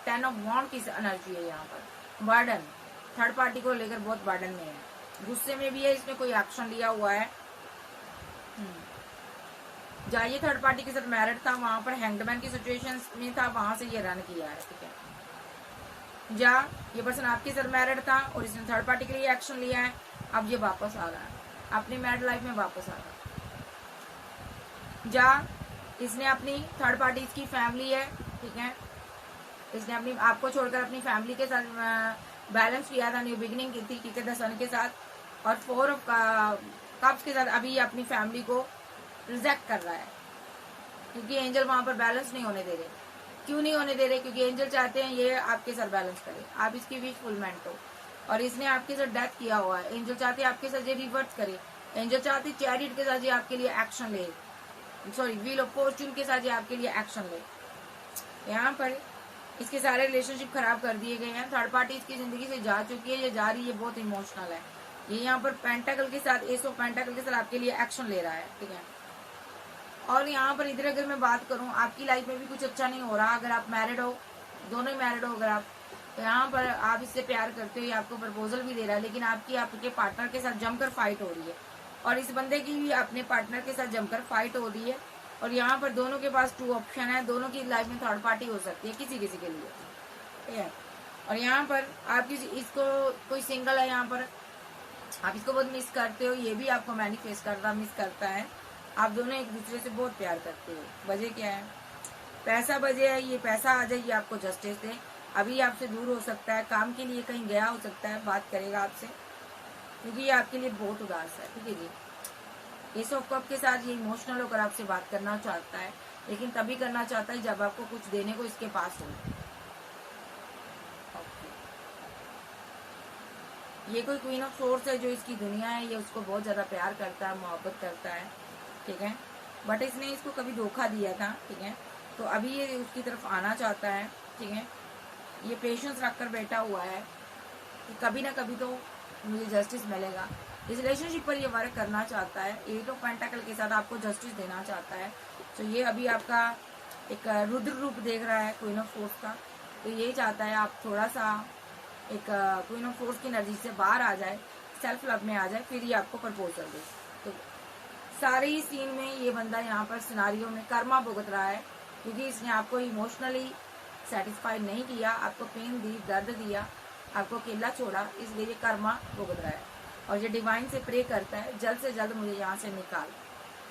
10 ऑफ वॉन्ड की एनर्जी है यहाँ पर, बर्डन, थर्ड पार्टी को लेकर बहुत बर्डन में है, गुस्से में भी है, इसने कोई एक्शन लिया हुआ है। जहाँ ये थर्ड पार्टी के साथ मैरिड था वहां पर हैंगमैन की सिचुएशन में था, वहां से ये रन किया है, ठीक है। जहाँ ये पर्सन आपके साथ मैरिड था और इसने थर्ड पार्टी के लिए एक्शन लिया है, अब ये वापस आ रहा है, अपनी मैरिड लाइफ में वापस आ रहा है। जहाँ इसने अपनी थर्ड पार्टी, इसकी फैमिली है, ठीक है, इसने अपनी आपको छोड़कर अपनी फैमिली के साथ बैलेंस किया था, न्यू बिगिनिंग की थी, ठीक है, द सन के साथ, और 4 ऑफ कप्स के साथ अभी अपनी फैमिली को रिजेक्ट कर रहा है, क्योंकि एंजल वहां पर बैलेंस नहीं होने दे रहे। क्यों नहीं होने दे रहे? क्योंकि एंजल चाहते हैं ये आपके साथ बैलेंस करे, आप इसकी विश फुलमेंट हो, और इसने आपके साथ डेथ किया हुआ है। एंजल चाहते हैं आपके साथ ये रिवर्स करे, एंजल चाहते चैरियट के साथ ये आपके लिए एक्शन ले, सॉरी व्हील ऑफ फॉर्च्यून के साथ ये आपके लिए एक्शन ले। यहाँ पर इसके सारे रिलेशनशिप खराब कर दिए गए हैं, थर्ड पार्टी इसकी जिंदगी से जा चुकी है, ये जा रही है, बहुत इमोशनल है, ये यहाँ पर पेंटाकल के साथ, एस ऑफ पेंटाकल के साथ आपके लिए एक्शन ले रहा है, ठीक है। और यहाँ पर इधर अगर मैं बात करूँ, आपकी लाइफ में भी कुछ अच्छा नहीं हो रहा। अगर आप मैरिड हो, दोनों ही मैरिड हो अगर आप, तो यहाँ पर आप इससे प्यार करते हो, ये आपको प्रपोजल भी दे रहा है, लेकिन आपकी आपके पार्टनर के साथ जमकर फाइट हो रही है, और इस बंदे की भी अपने पार्टनर के साथ जमकर फाइट हो रही है। और यहाँ पर दोनों के पास 2 ऑप्शन है, दोनों की लाइफ में थर्ड पार्टी हो सकती है किसी किसी के लिए, ठीक है। और यहाँ पर आप किसी, इसको कोई सिंगल है, यहाँ पर आप इसको बहुत मिस करते हो, ये भी आपको मैनिफेस्ट करता मिस करता है। आप दोनों एक दूसरे से बहुत प्यार करते हो। वजह क्या है? पैसा वजह है, ये पैसा आ जाए, ये आपको जस्टिस दे। अभी आपसे दूर हो सकता है, काम के लिए कहीं गया हो सकता है, बात करेगा आपसे, क्योंकि ये आपके लिए बहुत उदास है, ठीक है जी। एस ऑफ कप के साथ ये इमोशनल होकर आपसे बात करना चाहता है, लेकिन तभी करना चाहता है जब आपको कुछ देने को इसके पास हो। ये कोई क्वीन ऑफ सोर्स है जो इसकी दुनिया है, ये उसको बहुत ज्यादा प्यार करता है, मोहब्बत करता है, ठीक है। बट इसने इसको कभी धोखा दिया था, ठीक है। तो अभी ये उसकी तरफ आना चाहता है, ठीक है। ये पेशेंस रखकर बैठा हुआ है कि कभी ना कभी तो मुझे जस्टिस मिलेगा। इस रिलेशनशिप पर ये वर्क करना चाहता है, 8 ऑफ पेंटाकल के साथ आपको जस्टिस देना चाहता है। तो ये अभी आपका एक रुद्र रूप देख रहा है क्वीन ऑफ सोर्स का। तो ये चाहता है आप थोड़ा सा एक क्वीन ऑफ सोर्स की एनर्जी से बाहर आ जाए, सेल्फ लव में आ जाए, फिर ये आपको प्रपोजल दे। तो सारे ही सीन में ये बंदा यहाँ पर सिनारियो में कर्मा भुगत रहा है, क्योंकि इसने आपको इमोशनली सेटिस्फाइड नहीं किया, आपको पेन दी, दर्द दिया, आपको अकेला छोड़ा, इसलिए ये कर्मा भुगत रहा है। और ये डिवाइन से प्रे करता है, जल्द से जल्द मुझे यहाँ से निकाल,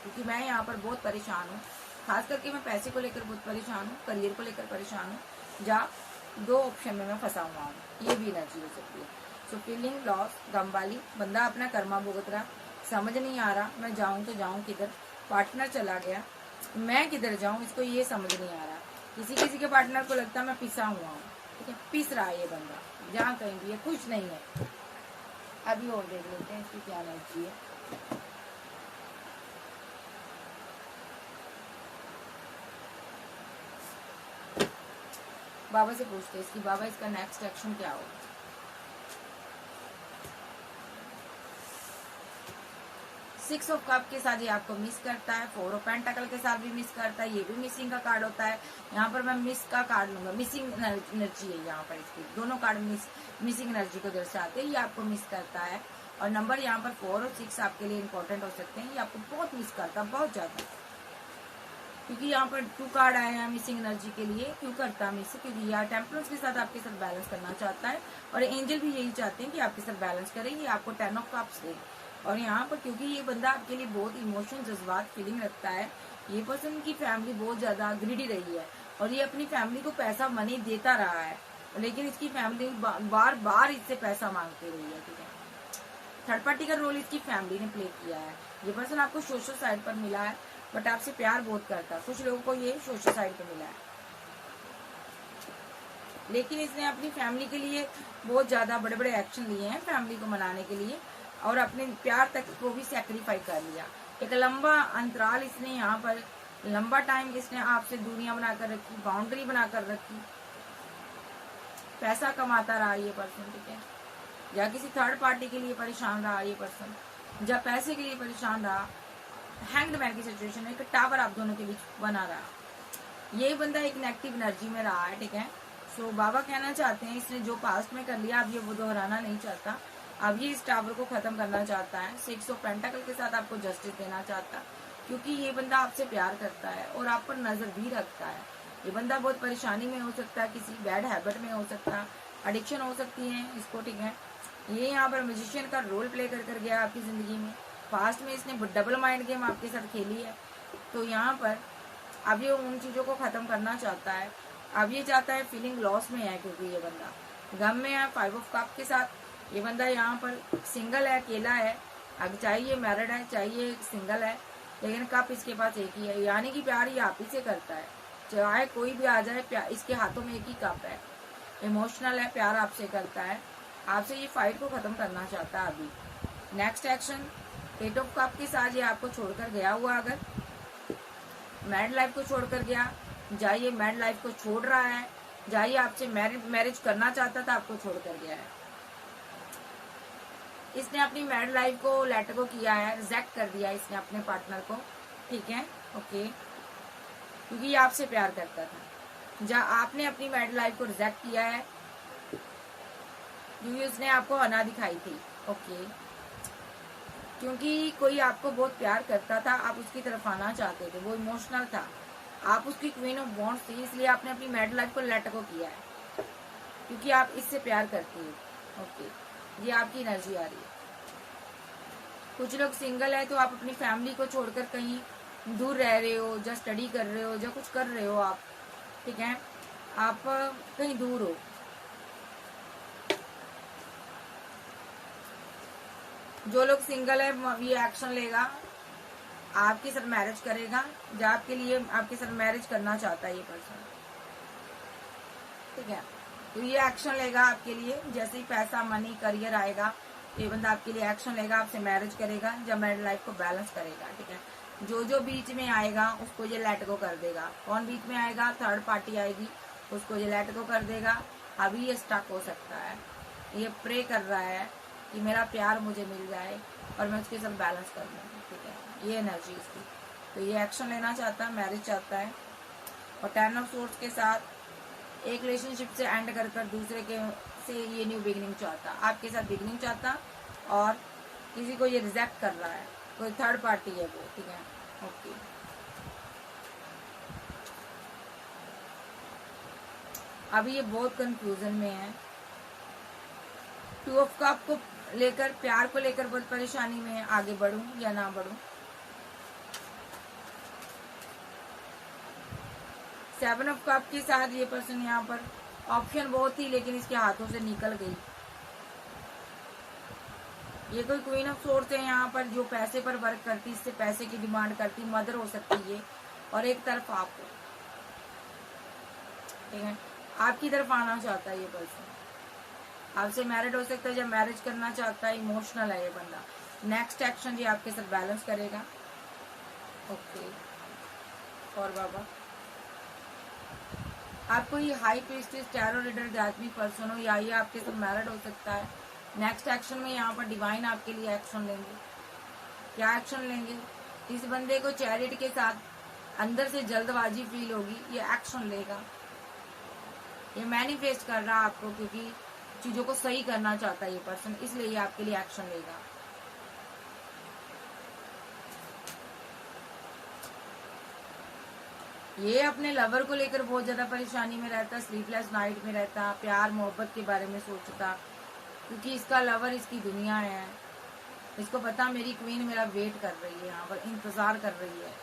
क्योंकि मैं यहाँ पर बहुत परेशान हूँ। खास करके मैं पैसे को लेकर बहुत परेशान हूँ, करियर को लेकर परेशान हूँ, जहाँ 2 ऑप्शन में मैं फंसा हुआ हूँ। ये भी एनर्जी हो सकती है। सो फीलिंग लॉस, गम वाली, बंदा अपना कर्मा भुगत रहा, समझ नहीं आ रहा मैं जाऊँ तो जाऊँ किधर, पार्टनर चला गया, मैं किधर जाऊँ, इसको ये समझ नहीं आ रहा। किसी किसी के पार्टनर को लगता है मैं पिसा हुआ हूँ, ठीक है। पिस रहा है ये बंदा, जहाँ कहीं भी है, कुछ नहीं है। अभी और देख लेते हैं इसकी क्या एनर्जी है। बाबा से पूछते हैं इसकी, बाबा इसका नेक्स्ट एक्शन क्या होगा। 6 ऑफ कप के साथ ये आपको मिस करता है, 4 ऑफ पेंटाकल के साथ भी मिस करता है, ये भी मिसिंग का कार्ड होता है। यहाँ पर मैं मिस का कार्ड लूंगा, मिसिंग एनर्जी है यहाँ पर इसकी, दोनों कार्ड मिसिंग एनर्जी को दर्शाते हैं। ये आपको मिस करता है, और नंबर यहाँ पर 4 और 6 आपके लिए इंपॉर्टेंट हो सकते हैं। ये आपको बहुत मिस करता है, बहुत ज्यादा, क्योंकि यहाँ पर 2 कार्ड आए हैं मिसिंग एनर्जी के लिए। क्यों करता है मिस? क्योंकि यहाँ टेम्परेंस के साथ आपके साथ बैलेंस करना चाहता है, और एंजल भी यही चाहते हैं कि आपके साथ बैलेंस करें, ये आपको 10 ऑफ कप्स दे। और यहाँ पर क्योंकि ये बंदा आपके लिए बहुत इमोशन, जज्बात, फीलिंग रखता है, ये पर्सन की फैमिली बहुत ज्यादा ग्रीडी रही है, और ये अपनी फैमिली को पैसा मनी देता रहा है, लेकिन इसकी फैमिली बार बार इससे पैसा मांगती रही है, ठीक है। थर्ड पार्टी का रोल इसकी फैमिली ने प्ले किया है। ये पर्सन आपको सोशल साइड पर मिला है, बट आपसे प्यार बहुत करता है। कुछ लोगों को ये सोशल साइड पर मिला है, लेकिन इसने अपनी फैमिली के लिए बहुत ज्यादा बड़े बड़े एक्शन लिए हैं फैमिली को मनाने के लिए, और अपने प्यार तक को भी सैक्रिफाइस कर लिया। एक लंबा अंतराल इसने यहाँ पर, लंबा टाइम इसने आपसे दूरियां बनाकर रखी, बाउंड्री बनाकर रखी, पैसा कमाता रहा ये पर्सन, ठीक है। या किसी थर्ड पार्टी के लिए परेशान रहा ये पर्सन, जब पैसे के लिए परेशान रहा, हैंग्ड मैन की सिचुएशन में एक टावर आप दोनों के बीच बना रहा। ये बंदा एक नेगेटिव एनर्जी में रहा है, ठीक है। सो बाबा कहना चाहते हैं इसने जो पास्ट में कर लिया अब ये वो दोहराना नहीं चाहता, अब ये इस टावर को खत्म करना चाहता है। 6 ऑफ पेंटाकल के साथ आपको जस्टिस देना चाहता, क्योंकि ये बंदा आपसे प्यार करता है और आप पर नजर भी रखता है। ये बंदा बहुत परेशानी में हो सकता है, किसी बैड हैबिट में हो सकता है, एडिक्शन हो सकती है इसको, ठीक है। ये यहाँ पर म्यूजिशियन का रोल प्ले कर गया आपकी जिंदगी में। पास्ट में इसने डबल माइंड गेम आपके साथ खेली है, तो यहाँ पर अब ये उन चीजों को खत्म करना चाहता है। अब ये चाहता है, फीलिंग लॉस में है क्योंकि ये बंदा गम में है। 5 ऑफ कप के साथ ये बंदा यहाँ पर सिंगल है, अकेला है। अब चाहिए मैरिड है, चाहिए सिंगल है, लेकिन कप इसके पास एक ही है, यानी कि प्यार ये आप ही से करता है। चाहे कोई भी आ जाए, इसके हाथों में एक ही कप है, इमोशनल है, प्यार आपसे करता है, आपसे ये फाइट को खत्म करना चाहता है। अभी नेक्स्ट एक्शन 8 ऑफ कप के साथ ये आपको छोड़कर गया हुआ, अगर मैरिड लाइफ को छोड़कर गया, जाइए मैरिड लाइफ को छोड़ रहा है, जाइए आपसे मैरिज करना चाहता था, आपको छोड़कर गया है। इसने अपनी मैरिड लाइफ को लेट गो किया है, रिजेक्ट कर दिया इसने अपने पार्टनर को, ठीक है, ओके, क्योंकि ये आपसे प्यार करता था। जहाँ आपने अपनी मैरिड लाइफ को रिजेक्ट किया है क्योंकि उसने आपको अना दिखाई थी, ओके, क्योंकि कोई आपको बहुत प्यार करता था, आप उसकी तरफ आना चाहते थे, वो इमोशनल था, आप उसकी क्वीन ऑफ वॉन्ट्स थी, इसलिए आपने अपनी मैरिड लाइफ को लेट गो किया है क्योंकि आप इससे प्यार करती हो, ओके, ये आपकी एनर्जी आ रही है। कुछ लोग सिंगल है तो आप अपनी फैमिली को छोड़कर कहीं दूर रह रहे हो, या स्टडी कर रहे हो, या कुछ कर रहे हो आप, ठीक है, आप कहीं दूर हो। जो लोग सिंगल है ये एक्शन लेगा, आपके साथ मैरिज करेगा, जो आपके लिए आपके साथ मैरिज करना चाहता है ये पर्सन, ठीक है, तो ये एक्शन लेगा आपके लिए। जैसे ही पैसा मनी करियर आएगा ये बंदा आपके लिए एक्शन लेगा, आपसे मैरिज करेगा, जब मैरिड लाइफ को बैलेंस करेगा, ठीक है। जो जो बीच में आएगा उसको ये लेट गो कर देगा। कौन बीच में आएगा? थर्ड पार्टी आएगी, उसको ये लेट गो कर देगा। अभी ये स्टक हो सकता है, ये प्रे कर रहा है कि मेरा प्यार मुझे मिल जाए और मैं उसके साथ बैलेंस कर लूँगी, ठीक है, ये एनर्जी इसकी। तो ये एक्शन लेना चाहता है, मैरिज चाहता है, और 10 ऑफ सोर्ड्स के साथ एक रिलेशनशिप से एंड कर दूसरे के से ये न्यू बिगिनिंग चाहता, आपके साथ बिगिनिंग चाहता, और किसी को ये रिजेक्ट कर रहा है, कोई थर्ड पार्टी है वो, ठीक है, ओके। अभी ये बहुत कंफ्यूजन में है, 2 ऑफ कप को लेकर, प्यार को लेकर बहुत परेशानी में है, आगे बढ़ूं या ना बढ़ूं। 7 ऑफ कप के साथ ये पर्सन यहाँ पर ऑप्शन बहुत थी लेकिन इसके हाथों से निकल गई। ये कोई क्वीन ऑफ सोर्स है यहाँ पर, जो पैसे पर वर्क करती, इससे पैसे की डिमांड करती, मदर हो सकती है, और एक तरफ आप हो, ठीक है, आपकी तरफ आना चाहता है ये पर्सन, आपसे मैरिड हो सकता है, जब मैरिज करना चाहता है, इमोशनल है ये बंदा। नेक्स्ट एक्शन ये आपके साथ बैलेंस करेगा, ओके। और बाबा आपको ये हाई प्रीस्टेस, टैरो रीडर, आध्यात्मिक पर्सन हो, या ये आपके साथ मैरिड हो सकता है। नेक्स्ट एक्शन में यहाँ पर डिवाइन आपके लिए एक्शन लेंगे। क्या एक्शन लेंगे? इस बंदे को चैरिटी के साथ अंदर से जल्दबाजी फील होगी, ये एक्शन लेगा, ये मैनिफेस्ट कर रहा है आपको, क्योंकि चीजों को सही करना चाहता है ये पर्सन, इसलिए ये आपके लिए एक्शन लेगा। ये अपने लवर को लेकर बहुत ज्यादा परेशानी में रहता, स्लीपलेस नाइट में रहता, प्यार मोहब्बत के बारे में सोचता, क्योंकि इसका लवर इसकी दुनिया है। इसको पता मेरी क्वीन मेरा वेट कर रही है, यहाँ पर इंतजार कर रही है।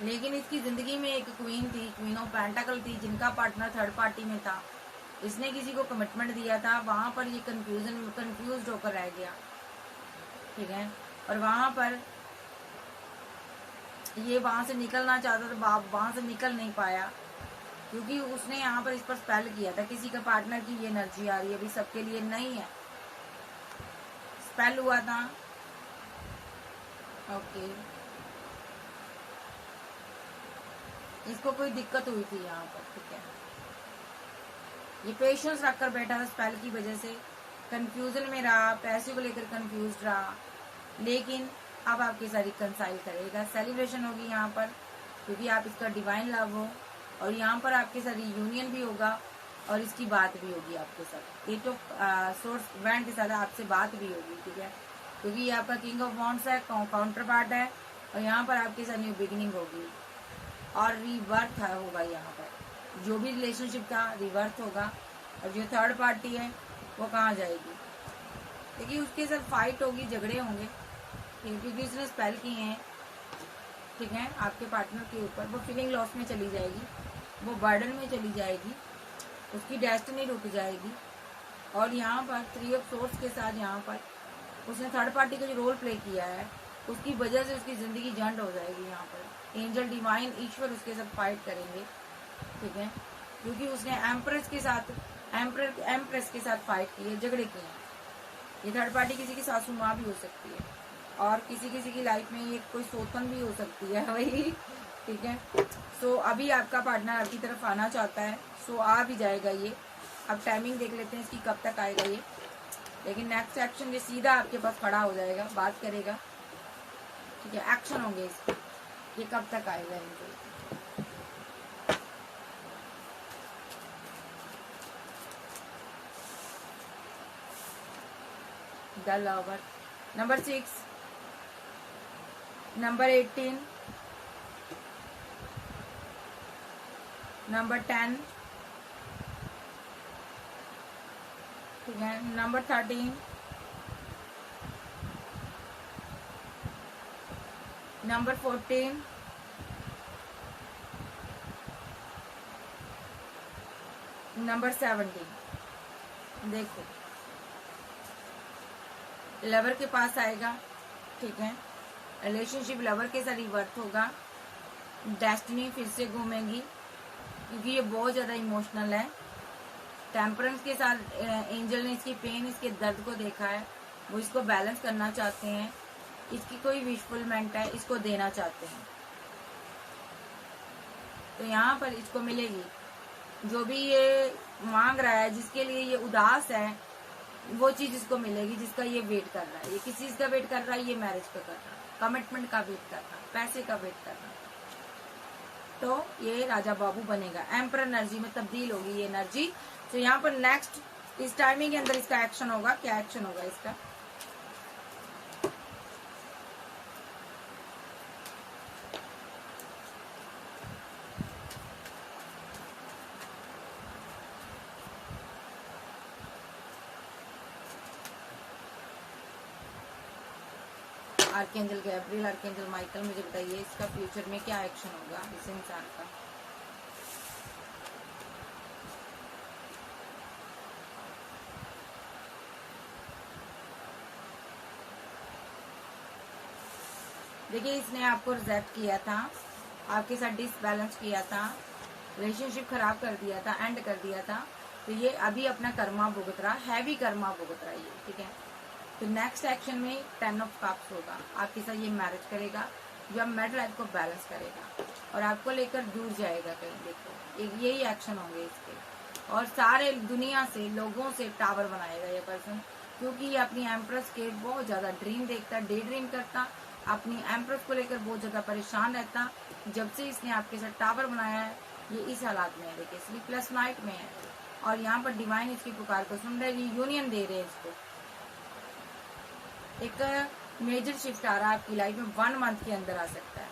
लेकिन इसकी जिंदगी में एक क्वीन थी, क्वीन ऑफ पेंटाकल थी, जिनका पार्टनर थर्ड पार्टी में था। इसने किसी को कमिटमेंट दिया था, वहां पर ये कंफ्यूज होकर रह गया, ठीक है, और वहां पर ये वहां से निकलना चाहता था, वहां से निकल नहीं पाया, क्योंकि उसने यहाँ पर इस पर स्पेल किया था। किसी का पार्टनर की ये एनर्जी आ रही है, अभी सबके लिए नहीं है, स्पेल हुआ था, ओके। इसको कोई दिक्कत हुई थी यहाँ पर, ठीक है, ये पेशेंस रखकर बैठा था, स्पेल की वजह से कंफ्यूजन में रहा, पैसे को लेकर कंफ्यूज रहा, लेकिन अब आपके साथ रिकंसाइल करेगा, सेलिब्रेशन होगी यहाँ पर, क्योंकि आप इसका डिवाइन लव हो, और यहाँ पर आपके साथ यूनियन भी होगा और इसकी बात भी होगी आपके साथ। 8 ऑफ सोर्स वैंड के साथ आपसे बात भी होगी, ठीक है, क्योंकि ये आपका किंग ऑफ वॉन्ड्स है, काउंटर पार्ट है, और यहाँ पर आपके साथ न्यू बिगिनिंग होगी और रीबर्थ होगा। यहाँ पर जो भी रिलेशनशिप था रिबर्थ होगा, और जो थर्ड पार्टी है वो कहाँ जाएगी? देखिए उसके साथ फाइट होगी, झगड़े होंगे, क्योंकि उसने स्पेल किए हैं, ठीक है, आपके पार्टनर के ऊपर। वो फीलिंग लॉस में चली जाएगी, वो बर्डन में चली जाएगी, उसकी डेस्टिनी रुक जाएगी। और यहाँ पर 3 ऑफ सोर्ड्स के साथ यहाँ पर उसने थर्ड पार्टी का जो रोल प्ले किया है, उसकी वजह से उसकी जिंदगी झंड हो जाएगी। यहाँ पर एंजल, डिवाइन, ईश्वर उसके साथ फाइट करेंगे, ठीक है, क्योंकि उसने एम्प्रेस के साथ फाइट की है, झगड़े किए हैं। ये थर्ड पार्टी किसी की सासू माँ भी हो सकती है, और किसी की लाइफ में ये कोई सोतन भी हो सकती है, वही, ठीक है। सो अभी आपका पार्टनर आपकी तरफ आना चाहता है, सो आ भी जाएगा ये। अब टाइमिंग देख लेते हैं इसकी, कब तक आएगा ये। लेकिन नेक्स्ट एक्शन ये सीधा आपके पास खड़ा हो जाएगा, बात करेगा, ठीक है, एक्शन होंगे इसके। ये कब तक आएगा इनको? The lover, number 6, number 18, number 10, ठीक है, नंबर 13, नंबर 14, नंबर 17। देखो लवर के पास आएगा, ठीक है, रिलेशनशिप लवर के साथ रिवर्ट होगा, डेस्टिनी फिर से घूमेगी क्योंकि ये बहुत ज्यादा इमोशनल है। टेम्परेंस के साथ एंजल ने इसकी पेन, इसके दर्द को देखा है, वो इसको बैलेंस करना चाहते हैं, इसकी कोई विशफुलमेंट है, इसको देना चाहते हैं। तो यहाँ पर इसको मिलेगी जो भी ये मांग रहा है, जिसके लिए ये उदास है, वो चीज इसको मिलेगी जिसका ये वेट कर रहा है। ये किस चीज का वेट कर रहा है? ये मैरिज का कर रहा है, कमिटमेंट का वेट कर रहा है, पैसे का वेट कर रहा है। तो ये राजा बाबू बनेगा, एम्परर एनर्जी में तब्दील होगी ये एनर्जी। तो यहाँ पर नेक्स्ट इस टाइमिंग के अंदर इसका एक्शन होगा। क्या एक्शन होगा इसका? आर्कएंजल गैब्रियल, आर्कएंजल माइकल, मुझे बताइए इसका फ्यूचर में क्या एक्शन होगा इस इंसान का। देखिए इसने आपको रिजेक्ट किया था, आपके साथ डिसबैलेंस किया था, रिलेशनशिप खराब कर दिया था, एंड कर दिया था। तो ये अभी अपना कर्मा भुगत रहा, हैवी कर्मा भुगत रहा है ये, ठीक है। तो नेक्स्ट एक्शन में 10 ऑफ कप्स होगा, आपके साथ ये मैरिज करेगा, जब मैरिड लाइफ को बैलेंस करेगा और आपको लेकर दूर जाएगा कहीं। देखो यही एक्शन होंगे इसके, और सारे दुनिया से लोगों से टावर बनाएगा ये पर्सन, क्योंकि ये अपनी एम्प्रेस के बहुत ज्यादा ड्रीम देखता, डे ड्रीम करता, अपनी एम्प्रेस को लेकर बहुत ज्यादा परेशान रहता। जब से इसने आपके साथ टावर बनाया है ये इस हालात में है, देखिए स्लीपलेस नाइट में है, और यहाँ पर डिवाइन इसकी पुकार को सुन रहे, यूनियन दे रहे हैं इसको। एक मेजर शिफ्ट आ रहा है आपकी लाइफ में, 1 मंथ के अंदर आ सकता है।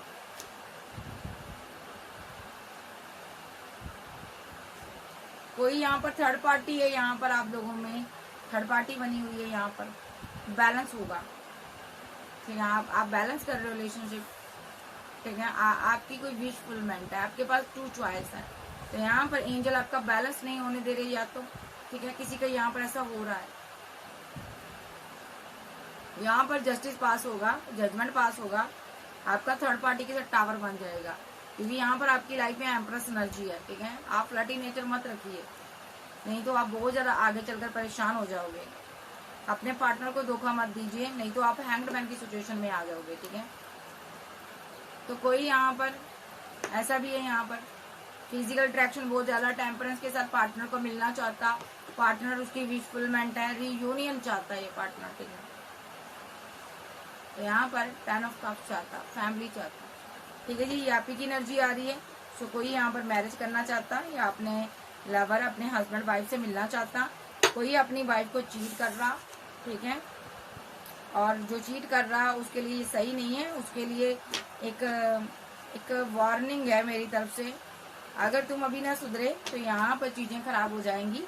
कोई यहाँ पर थर्ड पार्टी है, यहाँ पर आप लोगों में थर्ड पार्टी बनी हुई है, यहाँ पर बैलेंस होगा, ठीक है। आप बैलेंस कर रहे हो रिलेशनशिप, ठीक है। आपकी कोई विशफुलमेंट है, आपके पास 2 चॉइस है। तो यहाँ पर एंजल आपका बैलेंस नहीं होने दे रही, या तो ठीक है किसी का यहाँ पर ऐसा हो रहा है, यहाँ पर जस्टिस पास होगा, जजमेंट पास होगा, आपका थर्ड पार्टी के साथ टावर बन जाएगा, क्योंकि यहाँ पर आपकी लाइफ में एम्प्रेस एनर्जी है, ठीक है। आप फ्लर्टी नेचर मत रखिए, नहीं तो आप बहुत ज्यादा आगे चलकर परेशान हो जाओगे। अपने पार्टनर को धोखा मत दीजिए, नहीं तो आप हैंग्ड मैन की सिचुएशन में आ जाओगे, ठीक है। तो कोई यहाँ पर ऐसा भी है, यहाँ पर फिजिकल अट्रैक्शन बहुत ज्यादा, टेम्परेंस के साथ पार्टनर को मिलना चाहता, पार्टनर उसकी विशफुलमेंट है, रीयूनियन चाहता है ये पार्टनर, ठीक है। तो यहाँ पर 10 ऑफ कप्स चाहता, फैमिली चाहता, ठीक है जी। ये आपकी एनर्जी आ रही है। सो कोई यहाँ पर मैरिज करना चाहता, या अपने लवर, अपने हस्बैंड वाइफ से मिलना चाहता, कोई अपनी वाइफ को चीट कर रहा, ठीक है। और जो चीट कर रहा उसके लिए सही नहीं है, उसके लिए एक वार्निंग है मेरी तरफ से। अगर तुम अभी ना सुधरे तो यहाँ पर चीजें खराब हो जाएंगी,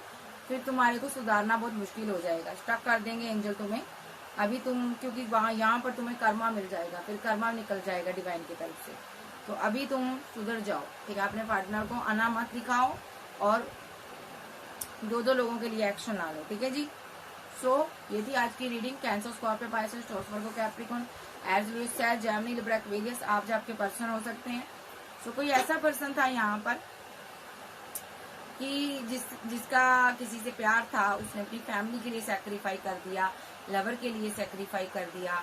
फिर तुम्हारे को सुधारना बहुत मुश्किल हो जाएगा, स्टक कर देंगे एंजल तुम्हें अभी तुम, क्योंकि वहाँ यहाँ पर तुम्हें कर्मा मिल जाएगा, फिर कर्मा निकल जाएगा डिवाइन की तरफ से। तो अभी तुम सुधर जाओ, ठीक है। अपने पार्टनर को अना मत दिखाओ, और 2 लोगों के लिए एक्शन ला लो, ठीक है जी। सो ये थी आज की reading. Cancer, scorpio, pisces, taurus, virgo, capricorn, एज लुइस, सैज, जेमिनी, लिब्रा, एक्वेरियस, आप जो आपके पर्सन हो सकते हैं। सो कोई ऐसा पर्सन था यहाँ पर कि जिसका किसी से प्यार था, उसने अपनी फैमिली के लिए सेक्रीफाई कर दिया, लवर के लिए सेक्रीफाई कर दिया,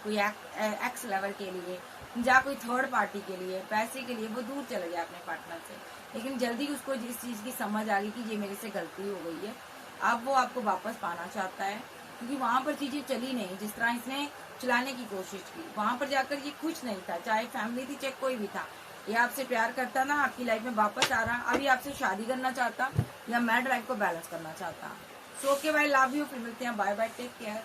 कोई एक्स लवर के लिए, या कोई थर्ड पार्टी के लिए, पैसे के लिए वो दूर चला गया अपने पार्टनर से। लेकिन जल्दी उसको इस चीज की समझ आ गई कि ये मेरे से गलती हो गई है, अब वो आपको वापस पाना चाहता है, क्योंकि वहां पर चीजें चली नहीं जिस तरह इसने चलाने की कोशिश की। वहां पर जाकर ये खुश नहीं था, चाहे फैमिली थी चाहे कोई भी था। ये आपसे प्यार करता ना, आपकी लाइफ में वापस आ रहा, अभी आपसे शादी करना चाहता या मैरिड लाइफ को बैलेंस करना चाहता। सो ओके भाई, लव यू, फिर मिलते हैं, बाय बाय, टेक केयर।